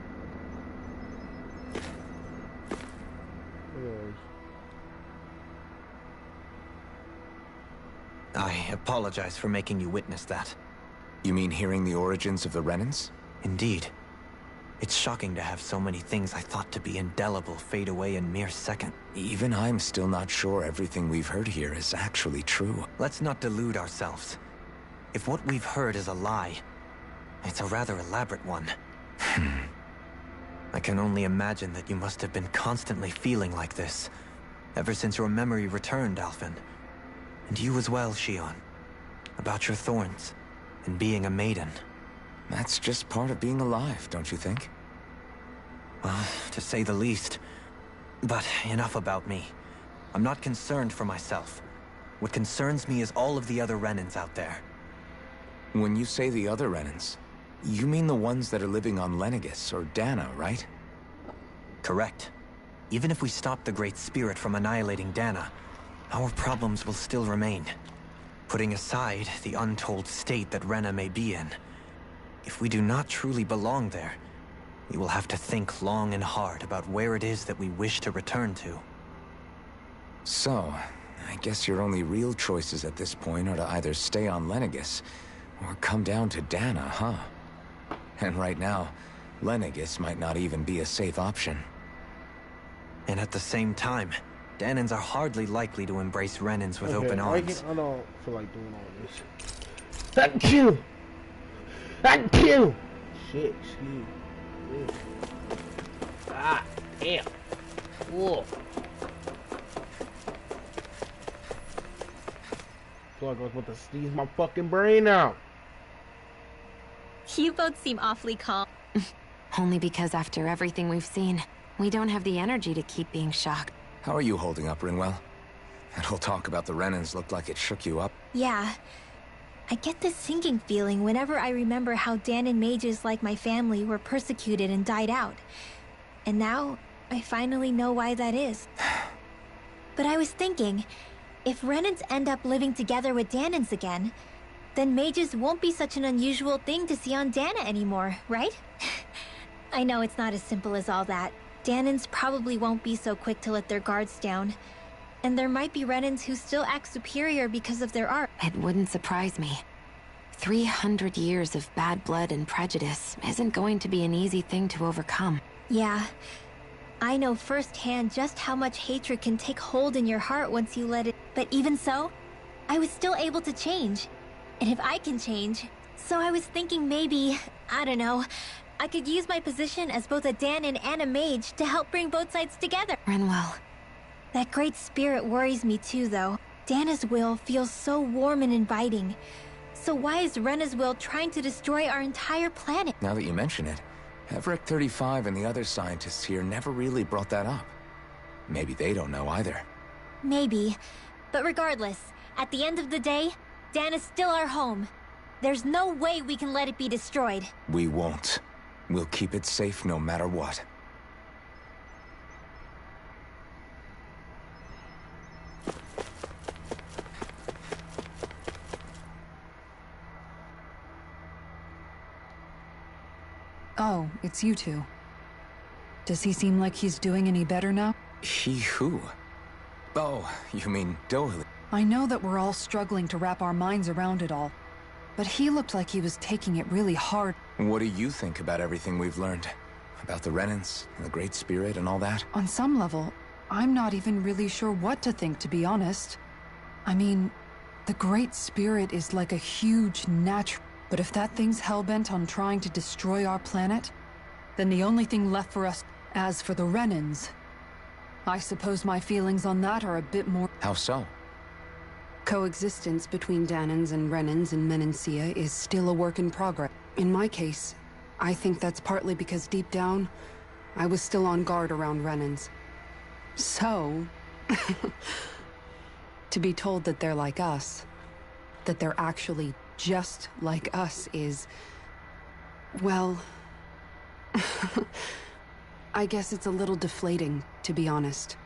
Anyways. I apologize for making you witness that. You mean hearing the origins of the Renans? Indeed. It's shocking to have so many things I thought to be indelible fade away in mere second. Even I'm still not sure everything we've heard here is actually true. Let's not delude ourselves. If what we've heard is a lie, it's a rather elaborate one. I can only imagine that you must have been constantly feeling like this, ever since your memory returned, Alphen. And you as well, Shionne. About your thorns, and being a maiden. That's just part of being alive, don't you think? Well, to say the least. But enough about me. I'm not concerned for myself. What concerns me is all of the other Renans out there. When you say the other Renans, you mean the ones that are living on Lenegis or Dana, right? Correct. Even if we stop the Great Spirit from annihilating Dana, our problems will still remain. Putting aside the untold state that Rena may be in, if we do not truly belong there, we will have to think long and hard about where it is that we wish to return to. So, I guess your only real choices at this point are to either stay on Lenegis, or come down to Dana, huh? And right now, Lenegis might not even be a safe option. And at the same time, Danans are hardly likely to embrace Renans with open arms. I don't feel like doing all this. Thank you! Thank you! Shit, excuse me. Ah, damn. Whoa. I feel like I was about to sneeze my fucking brain out. You both seem awfully calm. Only because after everything we've seen, we don't have the energy to keep being shocked. How are you holding up, Rinwell? That whole talk about the Renans looked like it shook you up. Yeah. I get this sinking feeling whenever I remember how Danan mages like my family were persecuted and died out. And now, I finally know why that is. But I was thinking, if Renans end up living together with Danans again, then mages won't be such an unusual thing to see on Dana anymore, right? I know it's not as simple as all that. Danans probably won't be so quick to let their guards down. And there might be Renans who still act superior because of their art. It wouldn't surprise me. 300 years of bad blood and prejudice isn't going to be an easy thing to overcome. Yeah. I know firsthand just how much hatred can take hold in your heart once you let it. But even so, I was still able to change. And if I can change, so I was thinking maybe, I don't know, I could use my position as both a Danan and a mage to help bring both sides together. Rinwell. That great spirit worries me too, though. Dana's will feels so warm and inviting. So why is Rena's will trying to destroy our entire planet? Now that you mention it, Everett 35 and the other scientists here never really brought that up. Maybe they don't know either. Maybe. But regardless, at the end of the day, Dana's still our home. There's no way we can let it be destroyed. We won't. We'll keep it safe no matter what. Oh, it's you two. Does he seem like he's doing any better now? He who? Oh, you mean Dohaly? I know that we're all struggling to wrap our minds around it all, but he looked like he was taking it really hard. What do you think about everything we've learned? About the Renans, and the Great Spirit, and all that? On some level, I'm not even really sure what to think, to be honest. I mean, the Great Spirit is like a huge natural... But if that thing's hellbent on trying to destroy our planet, then the only thing left for us... As for the Renans, I suppose my feelings on that are a bit more... How so? Coexistence between Danans and Renans in Menancia is still a work in progress. In my case, I think that's partly because deep down, I was still on guard around Renans. So... to be told that they're like us, that they're actually just like us is... well... I guess it's a little deflating, to be honest.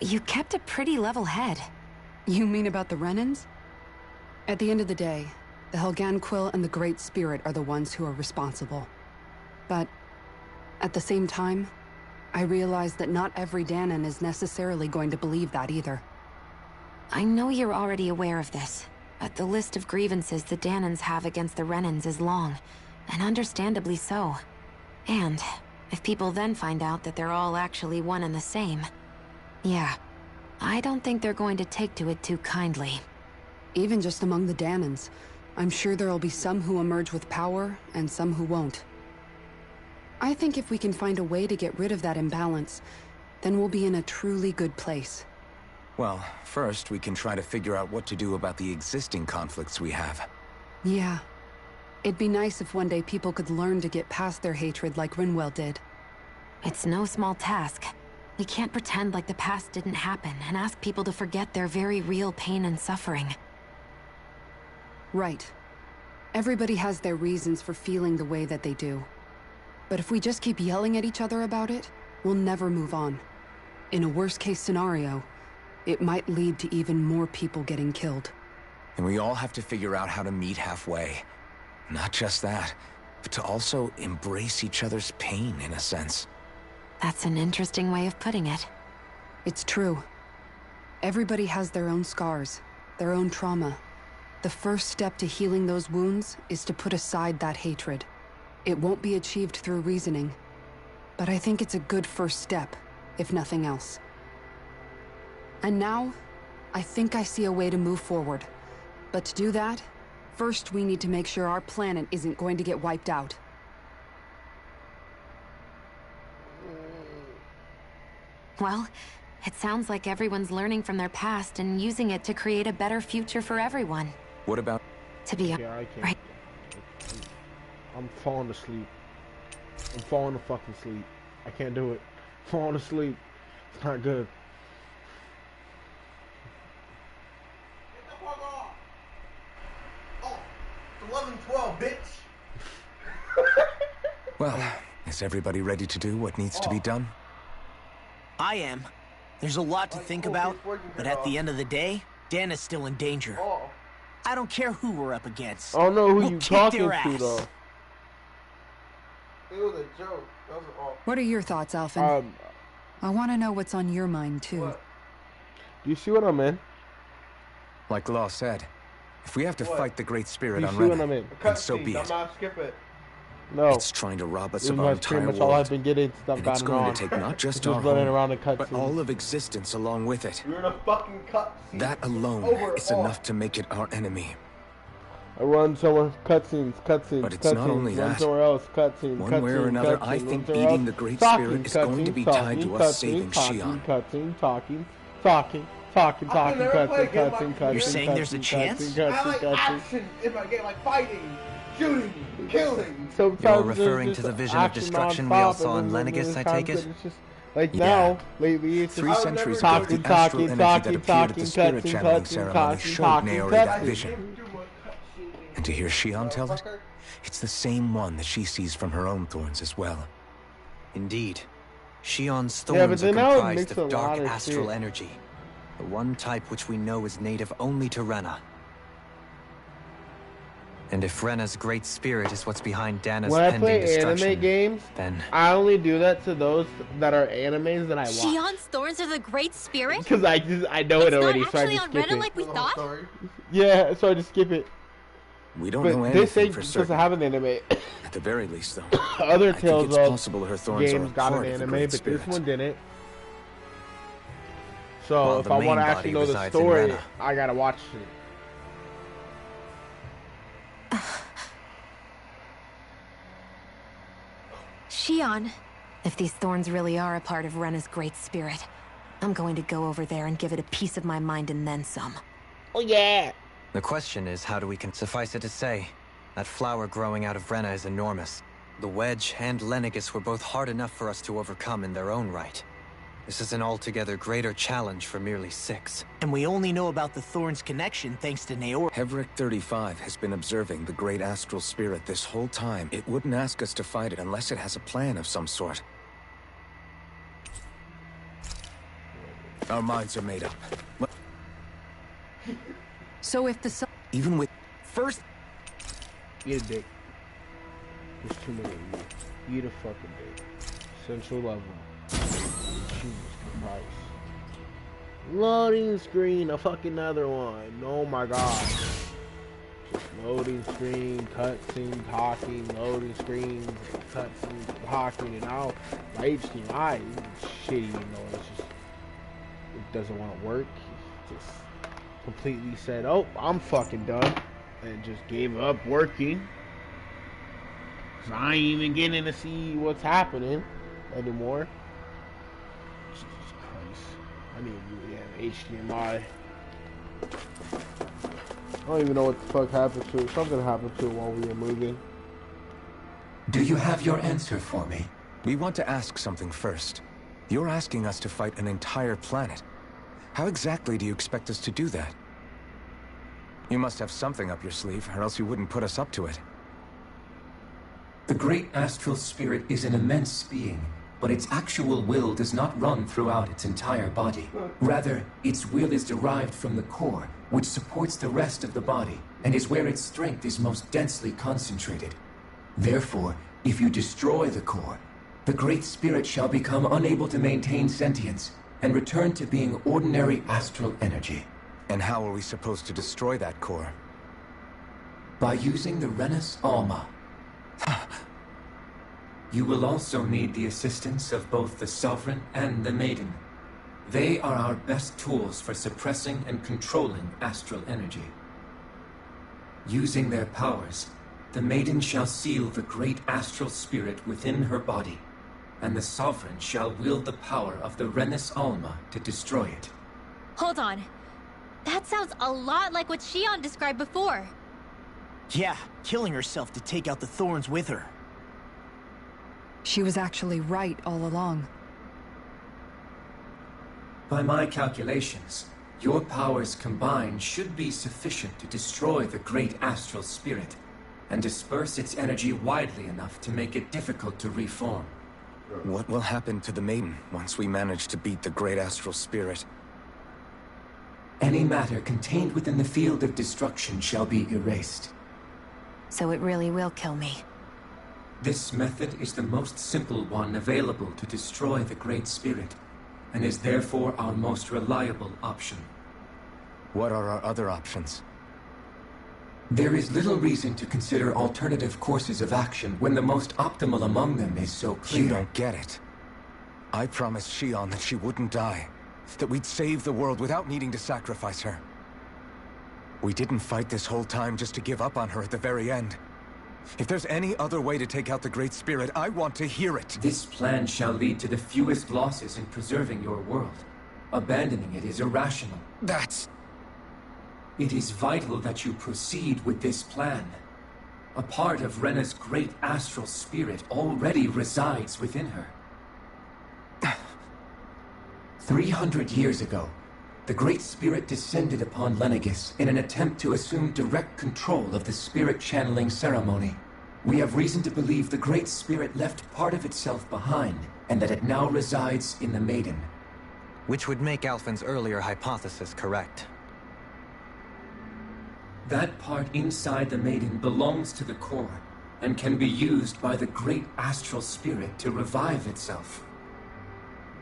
You kept a pretty level head. You mean about the Renans? At the end of the day, the Helganquil and the Great Spirit are the ones who are responsible. But at the same time, I realize that not every Danan is necessarily going to believe that either. I know you're already aware of this, but the list of grievances the Danans have against the Renans is long, and understandably so. And if people then find out that they're all actually one and the same, yeah, I don't think they're going to take to it too kindly. Even just among the Danans, I'm sure there'll be some who emerge with power and some who won't. I think if we can find a way to get rid of that imbalance, then we'll be in a truly good place. Well, first we can try to figure out what to do about the existing conflicts we have. Yeah. It'd be nice if one day people could learn to get past their hatred like Rinwell did. It's no small task. We can't pretend like the past didn't happen and ask people to forget their very real pain and suffering. Right. Everybody has their reasons for feeling the way that they do. But if we just keep yelling at each other about it, we'll never move on. In a worst-case scenario, it might lead to even more people getting killed. And we all have to figure out how to meet halfway. Not just that, but to also embrace each other's pain, in a sense. That's an interesting way of putting it. It's true. Everybody has their own scars, their own trauma. The first step to healing those wounds is to put aside that hatred. It won't be achieved through reasoning, but I think it's a good first step, if nothing else. And now, I think I see a way to move forward. But to do that, first we need to make sure our planet isn't going to get wiped out. Well, it sounds like everyone's learning from their past and using it to create a better future for everyone. What about... To be Yeah, I can't. right. I'm falling asleep. I'm falling to fucking sleep. I can't do it. Falling asleep. It's not good. Get the fuck off! Oh, it's 11:12, bitch! Well, is everybody ready to do what needs to be done? I am. There's a lot to think about, but at the end of the day, Dan is still in danger. I don't care who we're up against. I don't know who We'll you kick talking their to, ass. though. It was a joke. That was all. What are your thoughts, Alphen? I want to know what's on your mind, too. What? Do you see what I'm in? Like Law said, if we have to What? fight the Great Spirit You on see what Ren, I'm in? then so be I'm it. not skip it. No. It's trying to rob us This of our is pretty entire much all I've world. been getting since I've And it's gotten going on. to take not just Just our running home, around the but cutscenes. all of existence along with it. You're in a fucking cutscene. That alone Over is all. enough to make it our enemy. I run somewhere, cutscenes, But it's not only run that. somewhere else, cutscenes, One way or cutscene, another, cutscene, I run think somewhere beating else, the Great talking, Spirit is going to be cutscene, tied to us cutscene, saving talking, Xion. Cutscene, talking, Talking, I could never play a game like cutscene. You're saying there's a chance? I like action in my game, like fighting, shooting, killing. Sometimes You're there's referring just to the vision of action destruction we all nonstop, saw and in then Lenegis, I sometimes take it? it's just, like Yeah. now, lately, it's 3 just centuries talking, ago, the astral energy that appeared at the spirit cutscene, channeling cutscene, ceremony cutscene, showed talking, Naori that cutscene. vision. And to hear Shion tell it, it's the same one that she sees from her own thorns as well. Indeed. Shion's Yeah, but thorns are then now it comprised makes a of dark lot of astral shit. energy. The one type which we know is native only to Rena. And if Rena's great spirit is what's behind Dana's When I pending play destruction, anime games, then I only do that to those that are animes that I watch. Shion's thorns are the Great Spirit? Because I know it It's already, not so I actually just on skip Rena it. like we thought? Yeah, so I just skip it. We don't But know this anything ain't for supposed certain. to have an anime. At the very least, though, Other I think Tales it's of possible her thorns are a games got part an of the anime, Great but Spirit. this one didn't. So While if the I main want to body actually know the resides in story, Rena. I gotta watch it. Shion, if these thorns really are a part of Rena's great spirit, I'm going to go over there and give it a piece of my mind and then some. Oh yeah! the question is how do we suffice it to say, that flower growing out of Rena is enormous. The Wedge and Lenegis were both hard enough for us to overcome in their own right. This is an altogether greater challenge for merely 6. And we only know about the Thorns connection thanks to Naori. Hevric 35 has been observing the great astral spirit this whole time. It wouldn't ask us to fight it unless it has a plan of some sort. Our minds are made up. So if the sun... Even with... First, Eat a dick. There's too many of you. Eat a fucking dick. Central level. Jesus Christ. Loading screen, a fucking another one. Oh my god. Just loading screen, cutscene, talking, loading screen, cutscene, talking, and now my HDMI is shitty, you know, it's just, it doesn't want to work. It's just completely said, oh, I'm fucking done, and just gave up working. So I ain't even getting to see what's happening anymore. Jesus Christ. I need HDMI. I don't even know what the fuck happened to it. Something happened to it while we were moving. Do you have your answer for me? We want to ask something first. You're asking us to fight an entire planet. How exactly do you expect us to do that? You must have something up your sleeve, or else you wouldn't put us up to it. The great astral spirit is an immense being, but its actual will does not run throughout its entire body. Rather, its will is derived from the core, which supports the rest of the body, and is where its strength is most densely concentrated. Therefore, if you destroy the core, the great spirit shall become unable to maintain sentience, and return to being ordinary astral energy. And how are we supposed to destroy that core? By using the Renis Alma. You will also need the assistance of both the Sovereign and the Maiden. They are our best tools for suppressing and controlling astral energy. Using their powers, the Maiden shall seal the great astral spirit within her body, and the Sovereign shall wield the power of the Renis Alma to destroy it. Hold on. That sounds a lot like what Shion described before. yeah, killing herself to take out the Thorns with her. She was actually right all along. By my calculations, your powers combined should be sufficient to destroy the great astral spirit, and disperse its energy widely enough to make it difficult to reform. What will happen to the Maiden once we manage to beat the great astral spirit? Any matter contained within the field of destruction shall be erased. So it really will kill me. This method is the most simple one available to destroy the Great Spirit, and is therefore our most reliable option. What are our other options? There is little reason to consider alternative courses of action when the most optimal among them is so clear. You don't get it. I promised Shion that she wouldn't die, that we'd save the world without needing to sacrifice her. We didn't fight this whole time just to give up on her at the very end. If there's any other way to take out the Great Spirit, I want to hear it. This plan shall lead to the fewest losses in preserving your world. Abandoning it is irrational. That's... It is vital that you proceed with this plan. A part of Rena's great astral spirit already resides within her. 300 years ago, the Great Spirit descended upon Lenegis in an attempt to assume direct control of the spirit channeling ceremony. We have reason to believe the Great Spirit left part of itself behind, and that it now resides in the Maiden. Which would make Alphen's earlier hypothesis correct. That part inside the Maiden belongs to the core, and can be used by the Great Astral Spirit to revive itself.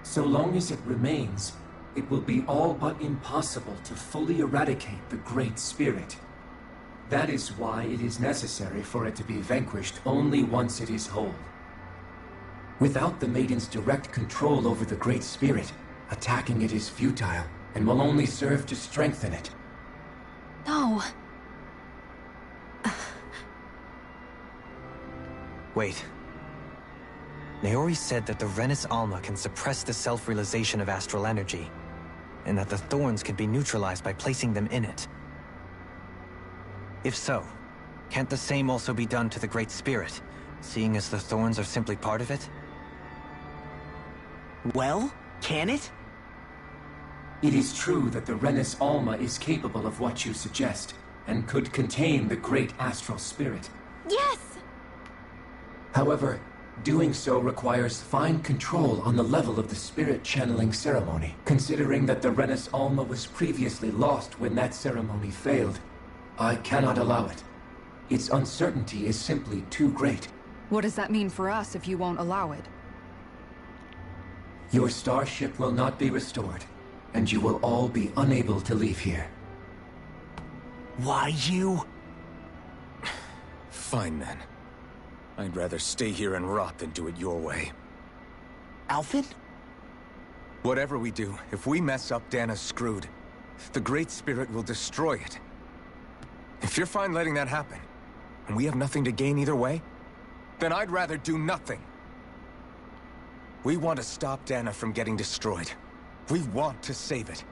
So long as it remains, it will be all but impossible to fully eradicate the Great Spirit. That is why it is necessary for it to be vanquished only once it is whole. Without the Maiden's direct control over the Great Spirit, attacking it is futile, and will only serve to strengthen it. No. Wait. Naori said that the Renis Alma can suppress the self-realization of astral energy, and that the thorns can be neutralized by placing them in it. If so, can't the same also be done to the Great Spirit, seeing as the thorns are simply part of it? Well, can it? It is true that the Renis Alma is capable of what you suggest, and could contain the Great Astral Spirit. Yes! However, doing so requires fine control on the level of the spirit channeling ceremony, considering that the Renis Alma was previously lost when that ceremony failed. I cannot allow it. Its uncertainty is simply too great. What does that mean for us if you won't allow it? Your starship will not be restored, and you will all be unable to leave here. Why you? Fine then. I'd rather stay here and rot than do it your way. Alphen? Whatever we do, if we mess up, Dana's screwed. The Great Spirit will destroy it. If you're fine letting that happen, and we have nothing to gain either way, then I'd rather do nothing. We want to stop Dana from getting destroyed. We want to save it.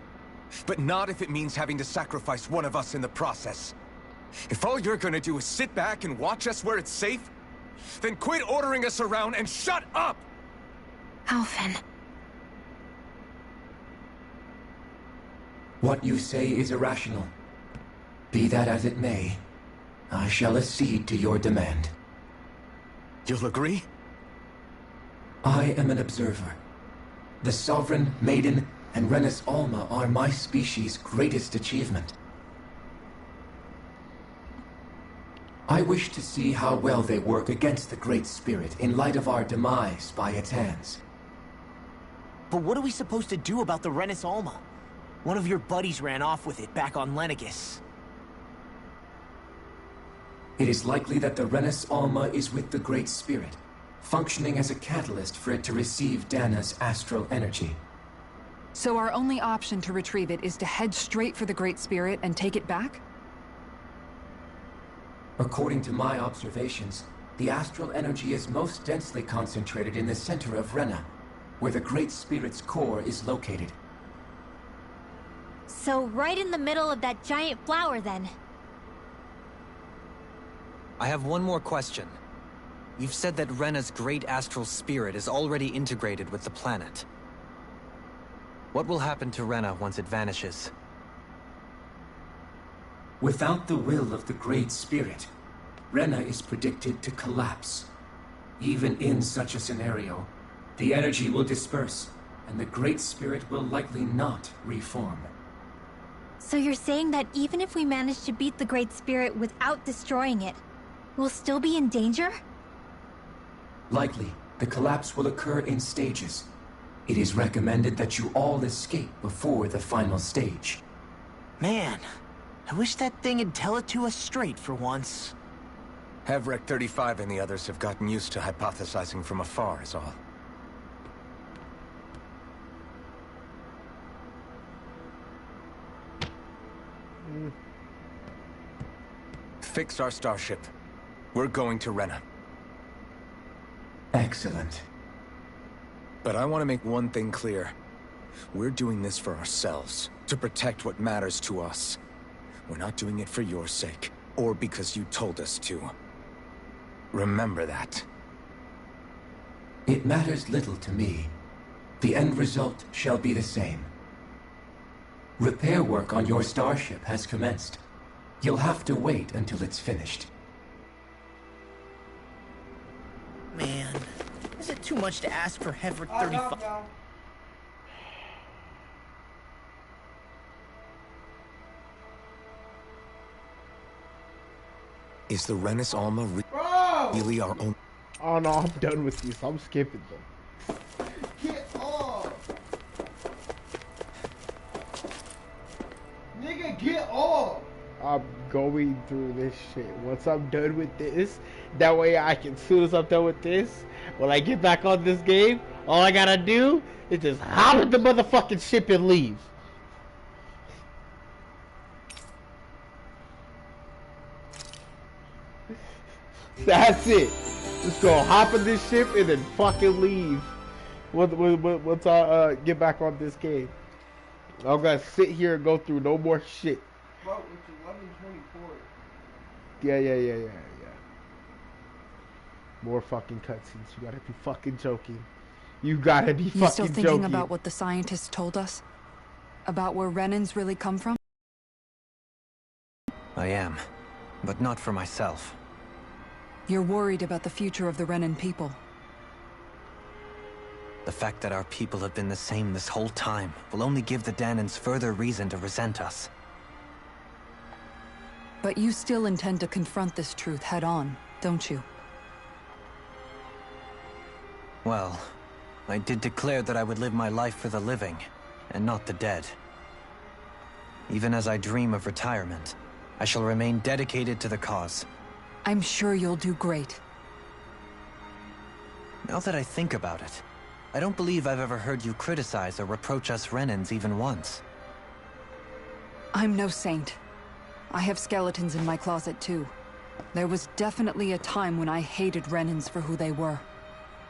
But not if it means having to sacrifice one of us in the process. If all you're gonna do is sit back and watch us where it's safe, then quit ordering us around and shut up! Alphen. What you say is irrational. Be that as it may, I shall accede to your demand. You'll agree? I am an observer. The Sovereign, Maiden, and Renis Alma are my species' greatest achievement. I wish to see how well they work against the Great Spirit in light of our demise by its hands. But what are we supposed to do about the Renis Alma? One of your buddies ran off with it back on Lenegis. It is likely that the Renis Alma is with the Great Spirit, functioning as a catalyst for it to receive Dana's astral energy. So our only option to retrieve it is to head straight for the Great Spirit and take it back? According to my observations, the astral energy is most densely concentrated in the center of Rena, where the Great Spirit's core is located. So right in the middle of that giant flower, then. I have one more question. You've said that Rena's great astral spirit is already integrated with the planet. What will happen to Rena once it vanishes? Without the will of the Great Spirit, Rena is predicted to collapse. Even in such a scenario, the energy will disperse, and the Great Spirit will likely not reform. So you're saying that even if we manage to beat the Great Spirit without destroying it, we'll still be in danger? Likely, the collapse will occur in stages. It is recommended that you all escape before the final stage. Man, I wish that thing would tell it to us straight for once. Hevrek 35 and the others have gotten used to hypothesizing from afar, is all. Fix our starship. We're going to Rena. Excellent. But I want to make one thing clear. We're doing this for ourselves, to protect what matters to us. We're not doing it for your sake, or because you told us to. Remember that. It matters little to me. The end result shall be the same. Repair work on your starship has commenced. You'll have to wait until it's finished. Man, is it too much to ask for Hever 35? Is the Renus Alma really our own? Oh no, I'm done with you, so I'm skipping them. Get off! Nigga, get off! I'm going through this shit. Once I'm done with this, that way I can, as soon as I'm done with this, when I get back on this game, all I gotta do is just hop in the motherfucking ship and leave. That's it. Just go hop in this ship and then fucking leave. Once I get back on this game, I'm gonna sit here and go through no more shit. Bro, it's 11:24. Yeah. More fucking cutscenes. You gotta be fucking joking. You gotta be fucking joking. You still thinking about what the scientists told us? About where Renans really come from? I am, but not for myself. You're worried about the future of the Renan people. The fact that our people have been the same this whole time will only give the Dahnans further reason to resent us. But you still intend to confront this truth head-on, don't you? Well, I did declare that I would live my life for the living, and not the dead. Even as I dream of retirement, I shall remain dedicated to the cause. I'm sure you'll do great. Now that I think about it, I don't believe I've ever heard you criticize or reproach us Renans even once. I'm no saint. I have skeletons in my closet too. There was definitely a time when I hated Renans for who they were.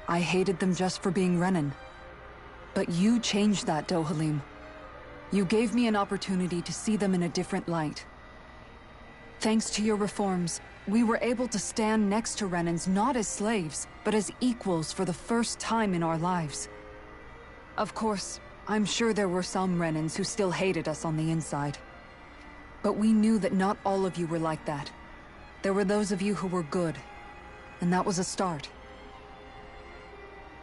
I hated them just for being Renan. But you changed that, Dohalim. You gave me an opportunity to see them in a different light. Thanks to your reforms, we were able to stand next to Renans not as slaves, but as equals for the first time in our lives. Of course, I'm sure there were some Renans who still hated us on the inside. But we knew that not all of you were like that. There were those of you who were good, and that was a start.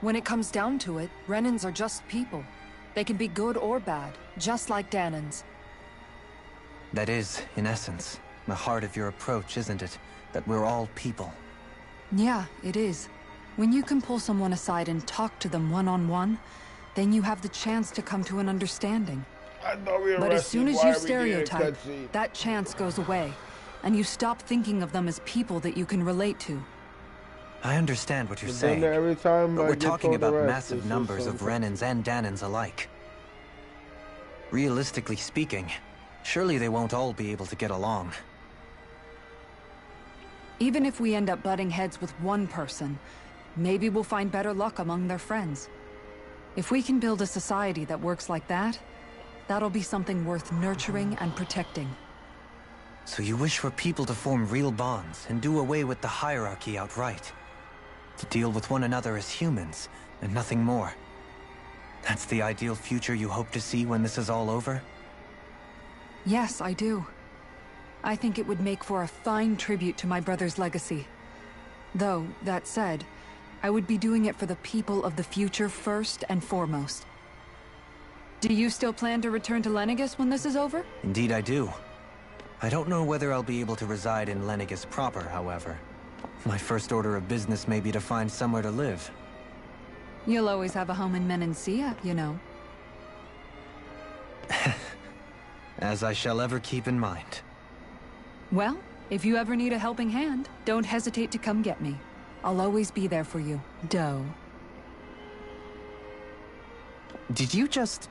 When it comes down to it, Renans are just people. They can be good or bad, just like Dahnans. That is, in essence, the heart of your approach, isn't it? That we're all people. Yeah, it is. When you can pull someone aside and talk to them one-on-one, then you have the chance to come to an understanding. But as soon as you stereotype, that chance goes away, and you stop thinking of them as people that you can relate to. I understand what you're But saying, then every time but I we're get talking told the about rest, massive it's just numbers of something. Renans and Dahnans alike. Realistically speaking, surely they won't all be able to get along. Even if we end up butting heads with one person, maybe we'll find better luck among their friends. If we can build a society that works like that, that'll be something worth nurturing and protecting. So you wish for people to form real bonds and do away with the hierarchy outright? To deal with one another as humans, and nothing more? That's the ideal future you hope to see when this is all over? Yes, I do. I think it would make for a fine tribute to my brother's legacy. Though, that said, I would be doing it for the people of the future first and foremost. Do you still plan to return to Lenegis when this is over? Indeed I do. I don't know whether I'll be able to reside in Lenegis proper, however. My first order of business may be to find somewhere to live. You'll always have a home in Menancia, you know. As I shall ever keep in mind. Well, if you ever need a helping hand, don't hesitate to come get me. I'll always be there for you, Doe. Did you just...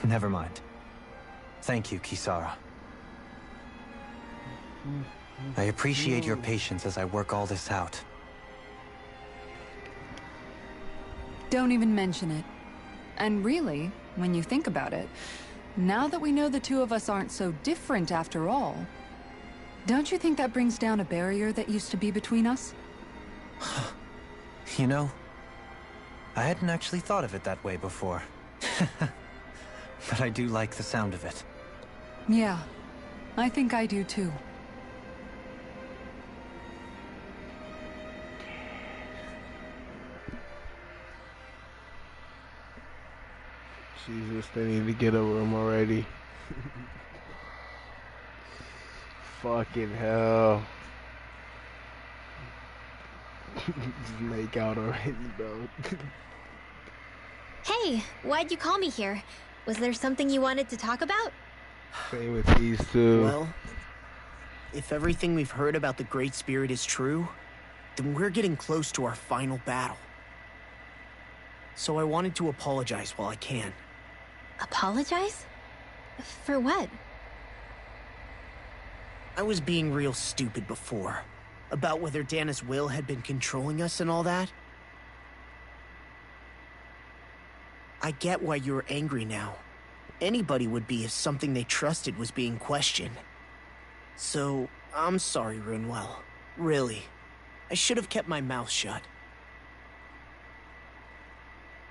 Never mind. Thank you, Kisara. I appreciate your patience as I work all this out. Don't even mention it. And really, when you think about it, now that we know the two of us aren't so different after all, don't you think that brings down a barrier that used to be between us? You know, I hadn't actually thought of it that way before. But I do like the sound of it. Yeah, I think I do too. Jesus, they need to get over him already. Fucking hell. Just make out already, bro. Hey, why'd you call me here? Was there something you wanted to talk about? Same with these two. Well, if everything we've heard about the Great Spirit is true, then we're getting close to our final battle. So I wanted to apologize while I can. Apologize? For what? I was being real stupid before. About whether Dana's will had been controlling us and all that. I get why you're angry now. Anybody would be if something they trusted was being questioned. So, I'm sorry, Rinwell. Really. I should have kept my mouth shut.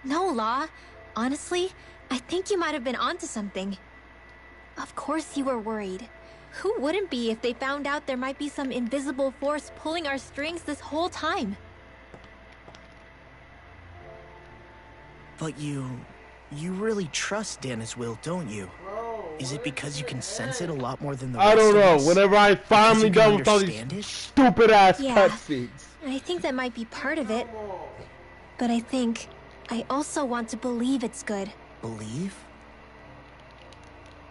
No, Law. Honestly, I think you might have been onto something. Of course you were worried. Who wouldn't be if they found out there might be some invisible force pulling our strings this whole time? But you really trust Dana's will, don't you? Is it because you can sense it a lot more than the rest I don't of know. us? Whenever I finally done with all these stupid ass cutscenes. I think that might be part of it. But I think I also want to believe it's good. Believe?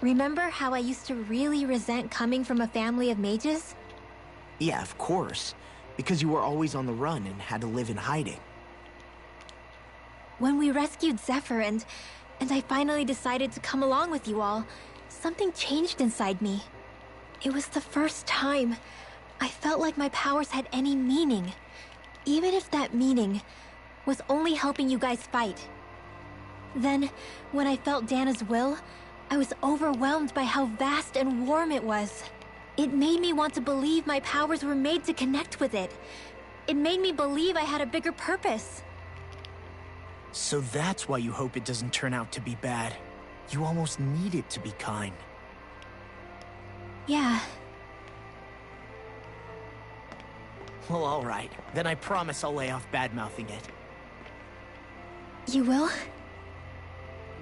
Remember how I used to really resent coming from a family of mages? Yeah, of course. Because you were always on the run and had to live in hiding. When we rescued Zephyr and I finally decided to come along with you all, something changed inside me. It was the first time I felt like my powers had any meaning, even if that meaning was only helping you guys fight. Then, when I felt Dana's will, I was overwhelmed by how vast and warm it was. It made me want to believe my powers were made to connect with it. It made me believe I had a bigger purpose. So that's why you hope it doesn't turn out to be bad. You almost need it to be kind. Yeah. Well, alright. Then I promise I'll lay off bad-mouthing it. You will?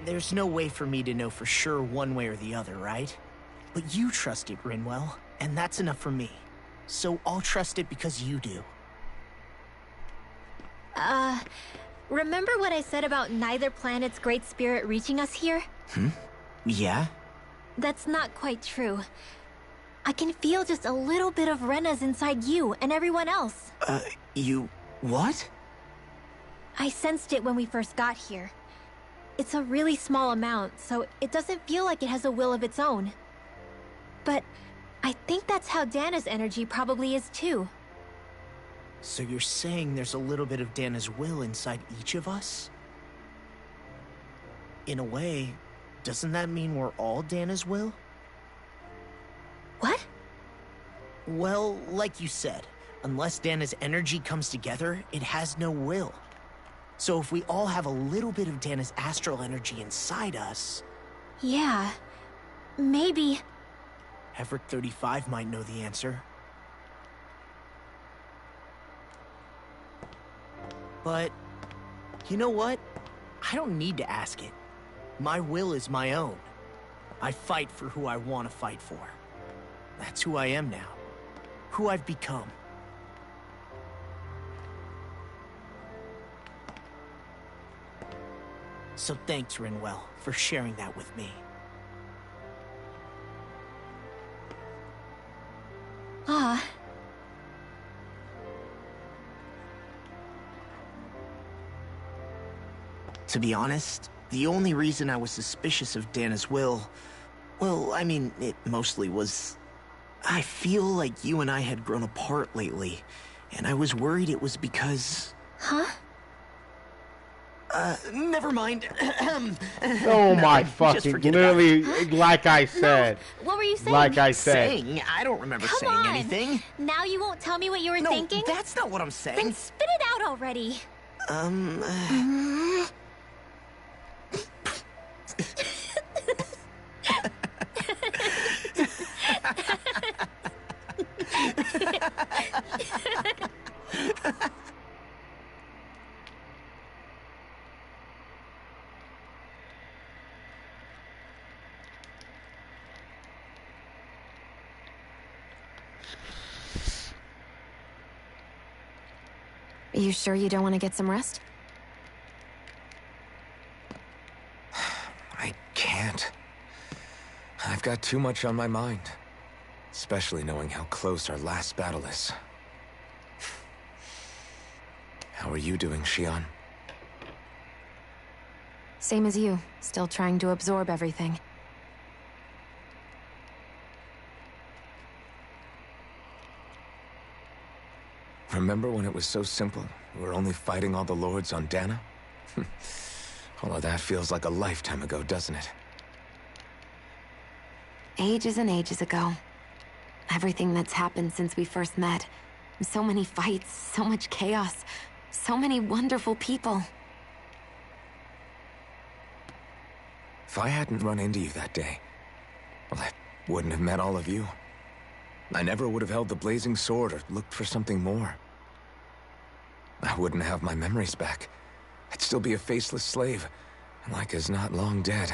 There's no way for me to know for sure one way or the other, right? But you trust it, Rinwell, and that's enough for me. So I'll trust it because you do. Remember what I said about neither planet's great spirit reaching us here? Yeah? That's not quite true. I can feel just a little bit of Rena's inside you and everyone else. You... what? I sensed it when we first got here. It's a really small amount, so it doesn't feel like it has a will of its own. But I think that's how Dana's energy probably is too. So you're saying there's a little bit of Dana's will inside each of us? In a way, doesn't that mean we're all Dana's will? What? Well, like you said, unless Dana's energy comes together, it has no will. So if we all have a little bit of Dana's astral energy inside us... Yeah, maybe... Everett 35 might know the answer. But, you know what? I don't need to ask it. My will is my own. I fight for who I want to fight for. That's who I am now. Who I've become. So thanks, Rinwell, for sharing that with me. Ah. To be honest, the only reason I was suspicious of Dana's will... well, I mean, it mostly was... I feel like you and I had grown apart lately, and I was worried it was because... Huh? Never mind. Oh my Just fucking, forget about literally, like I said. What were you saying? Like I said. Saying? I don't remember Come saying on. anything. Now you won't tell me what you were No, thinking? that's not what I'm saying. Then spit it out already. Are you sure you don't want to get some rest? I can't. I've got too much on my mind. Especially knowing how close our last battle is. How are you doing, Xion? Same as you. Still trying to absorb everything. Remember when it was so simple? We were only fighting all the lords on Dana? All of that feels like a lifetime ago, doesn't it? Ages and ages ago. Everything that's happened since we first met. So many fights, so much chaos, so many wonderful people. If I hadn't run into you that day, well, I wouldn't have met all of you. I never would have held the blazing sword or looked for something more. I wouldn't have my memories back. I'd still be a faceless slave, like as not long dead.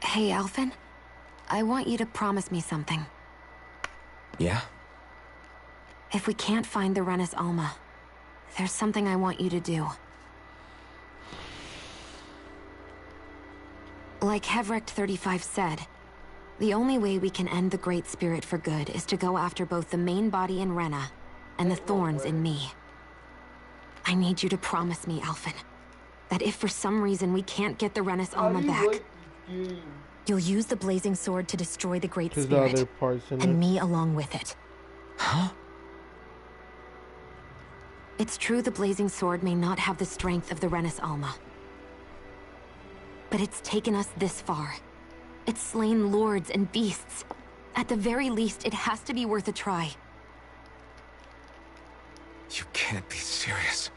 Hey, Alphen. I want you to promise me something. Yeah? If we can't find the Renis Alma, there's something I want you to do. Like Hevrecht 35 said, the only way we can end the Great Spirit for good is to go after both the main body in Rena and the thorns in me. I need you to promise me, Alphen, that if for some reason we can't get the Renis Alma back, you'll use the blazing sword to destroy the Great There's Spirit, other parts in and it. me along with it. Huh? It's true the blazing sword may not have the strength of the Renis Alma. But it's taken us this far. It's slain lords and beasts. At the very least, it has to be worth a try. You can't be serious.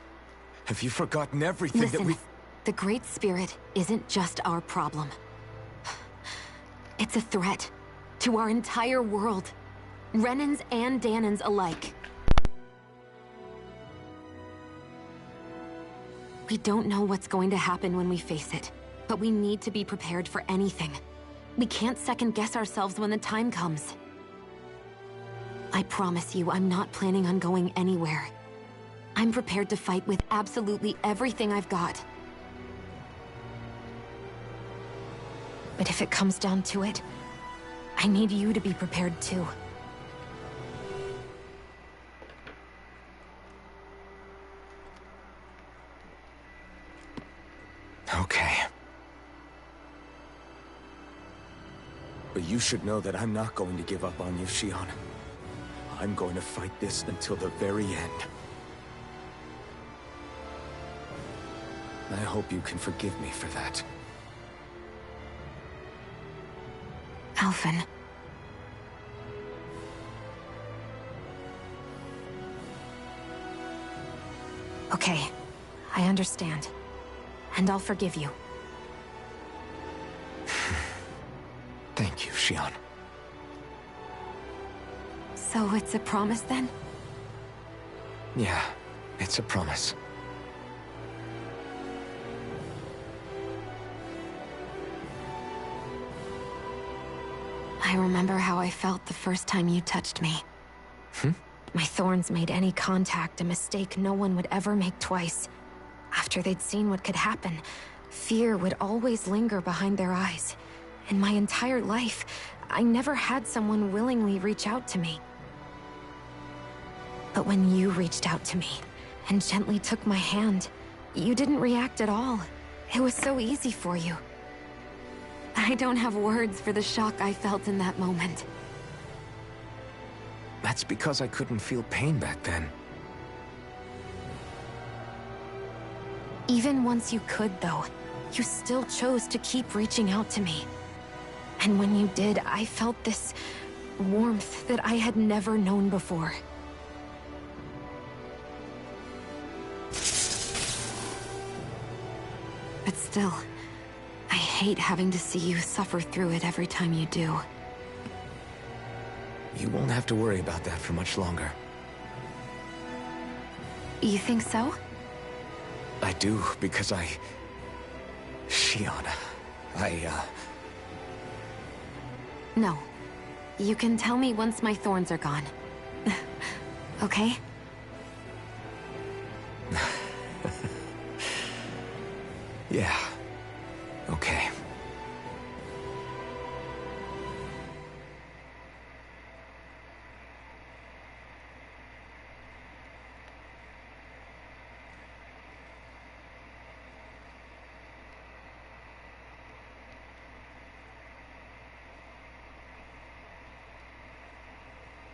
Have you forgotten everything that Listen, we... the Great Spirit isn't just our problem. It's a threat to our entire world. Renans and Danans alike. We don't know what's going to happen when we face it, but we need to be prepared for anything. We can't second-guess ourselves when the time comes. I promise you, I'm not planning on going anywhere. I'm prepared to fight with absolutely everything I've got. But if it comes down to it, I need you to be prepared too. Okay. But you should know that I'm not going to give up on you, Xion. I'm going to fight this until the very end. I hope you can forgive me for that. Alphen. Okay, I understand. And I'll forgive you. Thank you, Xion. So it's a promise then? Yeah, it's a promise. I remember how I felt the first time you touched me. My thorns made any contact a mistake no one would ever make twice. After they'd seen what could happen, fear would always linger behind their eyes. In my entire life, I never had someone willingly reach out to me. But when you reached out to me and gently took my hand, you didn't react at all. It was so easy for you. I don't have words for the shock I felt in that moment. That's because I couldn't feel pain back then. Even once you could, though, you still chose to keep reaching out to me. And when you did, I felt this warmth that I had never known before. But still, I hate having to see you suffer through it every time you do. You won't have to worry about that for much longer. You think so? I do, because Shionne, No. You can tell me once my thorns are gone. Okay? Yeah. Okay.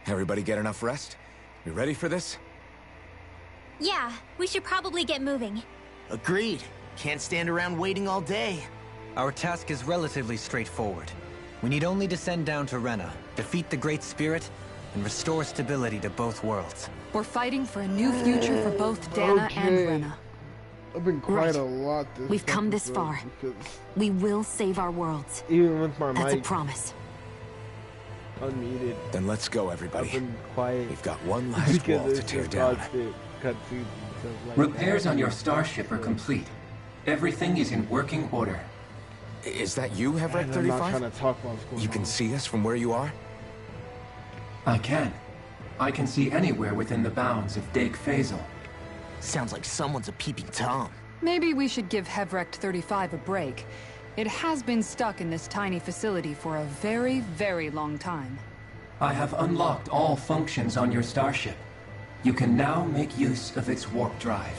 Everybody get enough rest? You ready for this? Yeah, we should probably get moving. Agreed. Can't stand around waiting all day. Our task is relatively straightforward. We need only descend down to Rena, defeat the Great Spirit, and restore stability to both worlds. We're fighting for a new future for both Dana and Rena. I've been quiet a lot this We've come this far. We will save our worlds. Even with my That's a mic promise. unmuted. Then let's go, everybody. I've been quiet. We've got one last wall to tear down. Repairs on your starship are complete. Everything is in working order. Is that you, Hevrek 35? I'm not trying to talk while it's going You can on. see us from where you are? I can. I can see anywhere within the bounds of Dake Faisal. Sounds like someone's a peeping Tom. Maybe we should give Hevrek 35 a break. It has been stuck in this tiny facility for a very, very long time. I have unlocked all functions on your starship. You can now make use of its warp drive.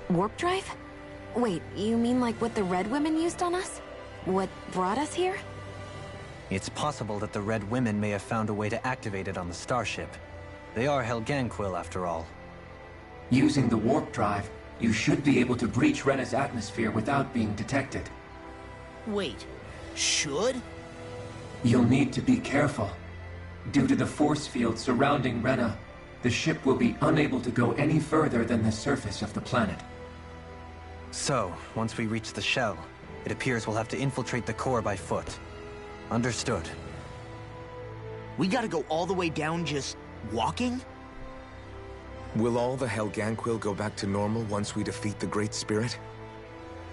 Warp drive? Wait, you mean like what the Red Women used on us? What brought us here? It's possible that the Red Women may have found a way to activate it on the starship. They are Helganquil, after all. Using the warp drive, you should be able to breach Rena's atmosphere without being detected. Wait, should? You'll need to be careful. Due to the force field surrounding Rena, the ship will be unable to go any further than the surface of the planet. So, once we reach the shell, it appears we'll have to infiltrate the core by foot. Understood. We gotta go all the way down just walking? Will all the Helganquil go back to normal once we defeat the Great Spirit?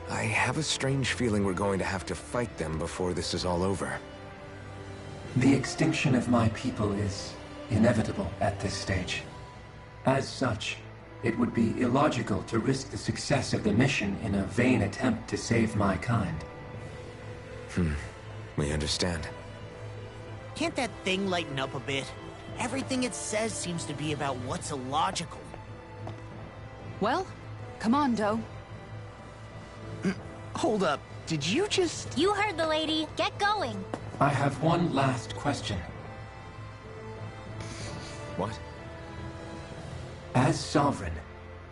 I have a strange feeling we're going to have to fight them before this is all over. The extinction of my people is inevitable at this stage. As such, it would be illogical to risk the success of the mission in a vain attempt to save my kind. We understand. Can't that thing lighten up a bit? Everything it says seems to be about what's illogical. Well, come on, Doe. Hold up, did you just... You heard the lady. Get going. I have one last question. What? As Sovereign,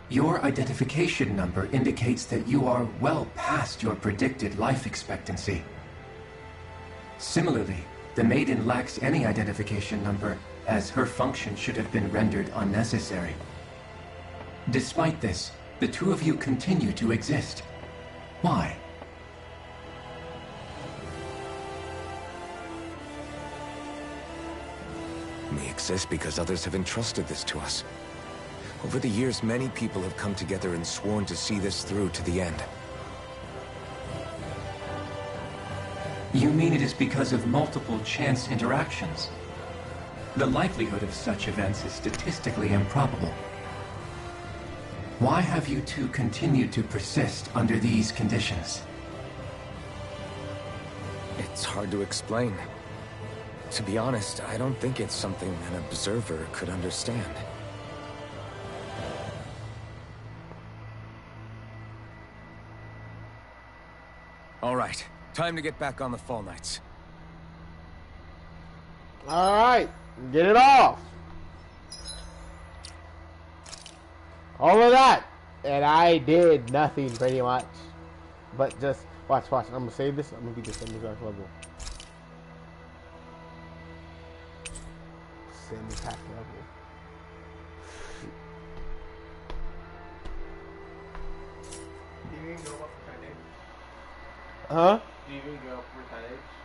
your identification number indicates that you are well past your predicted life expectancy. Similarly, the Maiden lacks any identification number, as her function should have been rendered unnecessary. Despite this, the two of you continue to exist. Why? We exist because others have entrusted this to us. Over the years, many people have come together and sworn to see this through to the end. You mean it is because of multiple chance interactions? The likelihood of such events is statistically improbable. Why have you two continued to persist under these conditions? It's hard to explain. To be honest, I don't think it's something an observer could understand. All right, time to get back on the Fall Knights. Alright, get it off. All of that. And I did nothing pretty much. But just, watch. I'm gonna save this. I'm gonna beat this semi-pack level. Semi-pack level. Do you even go up for 10 days? Huh? Do you even go for 10 days?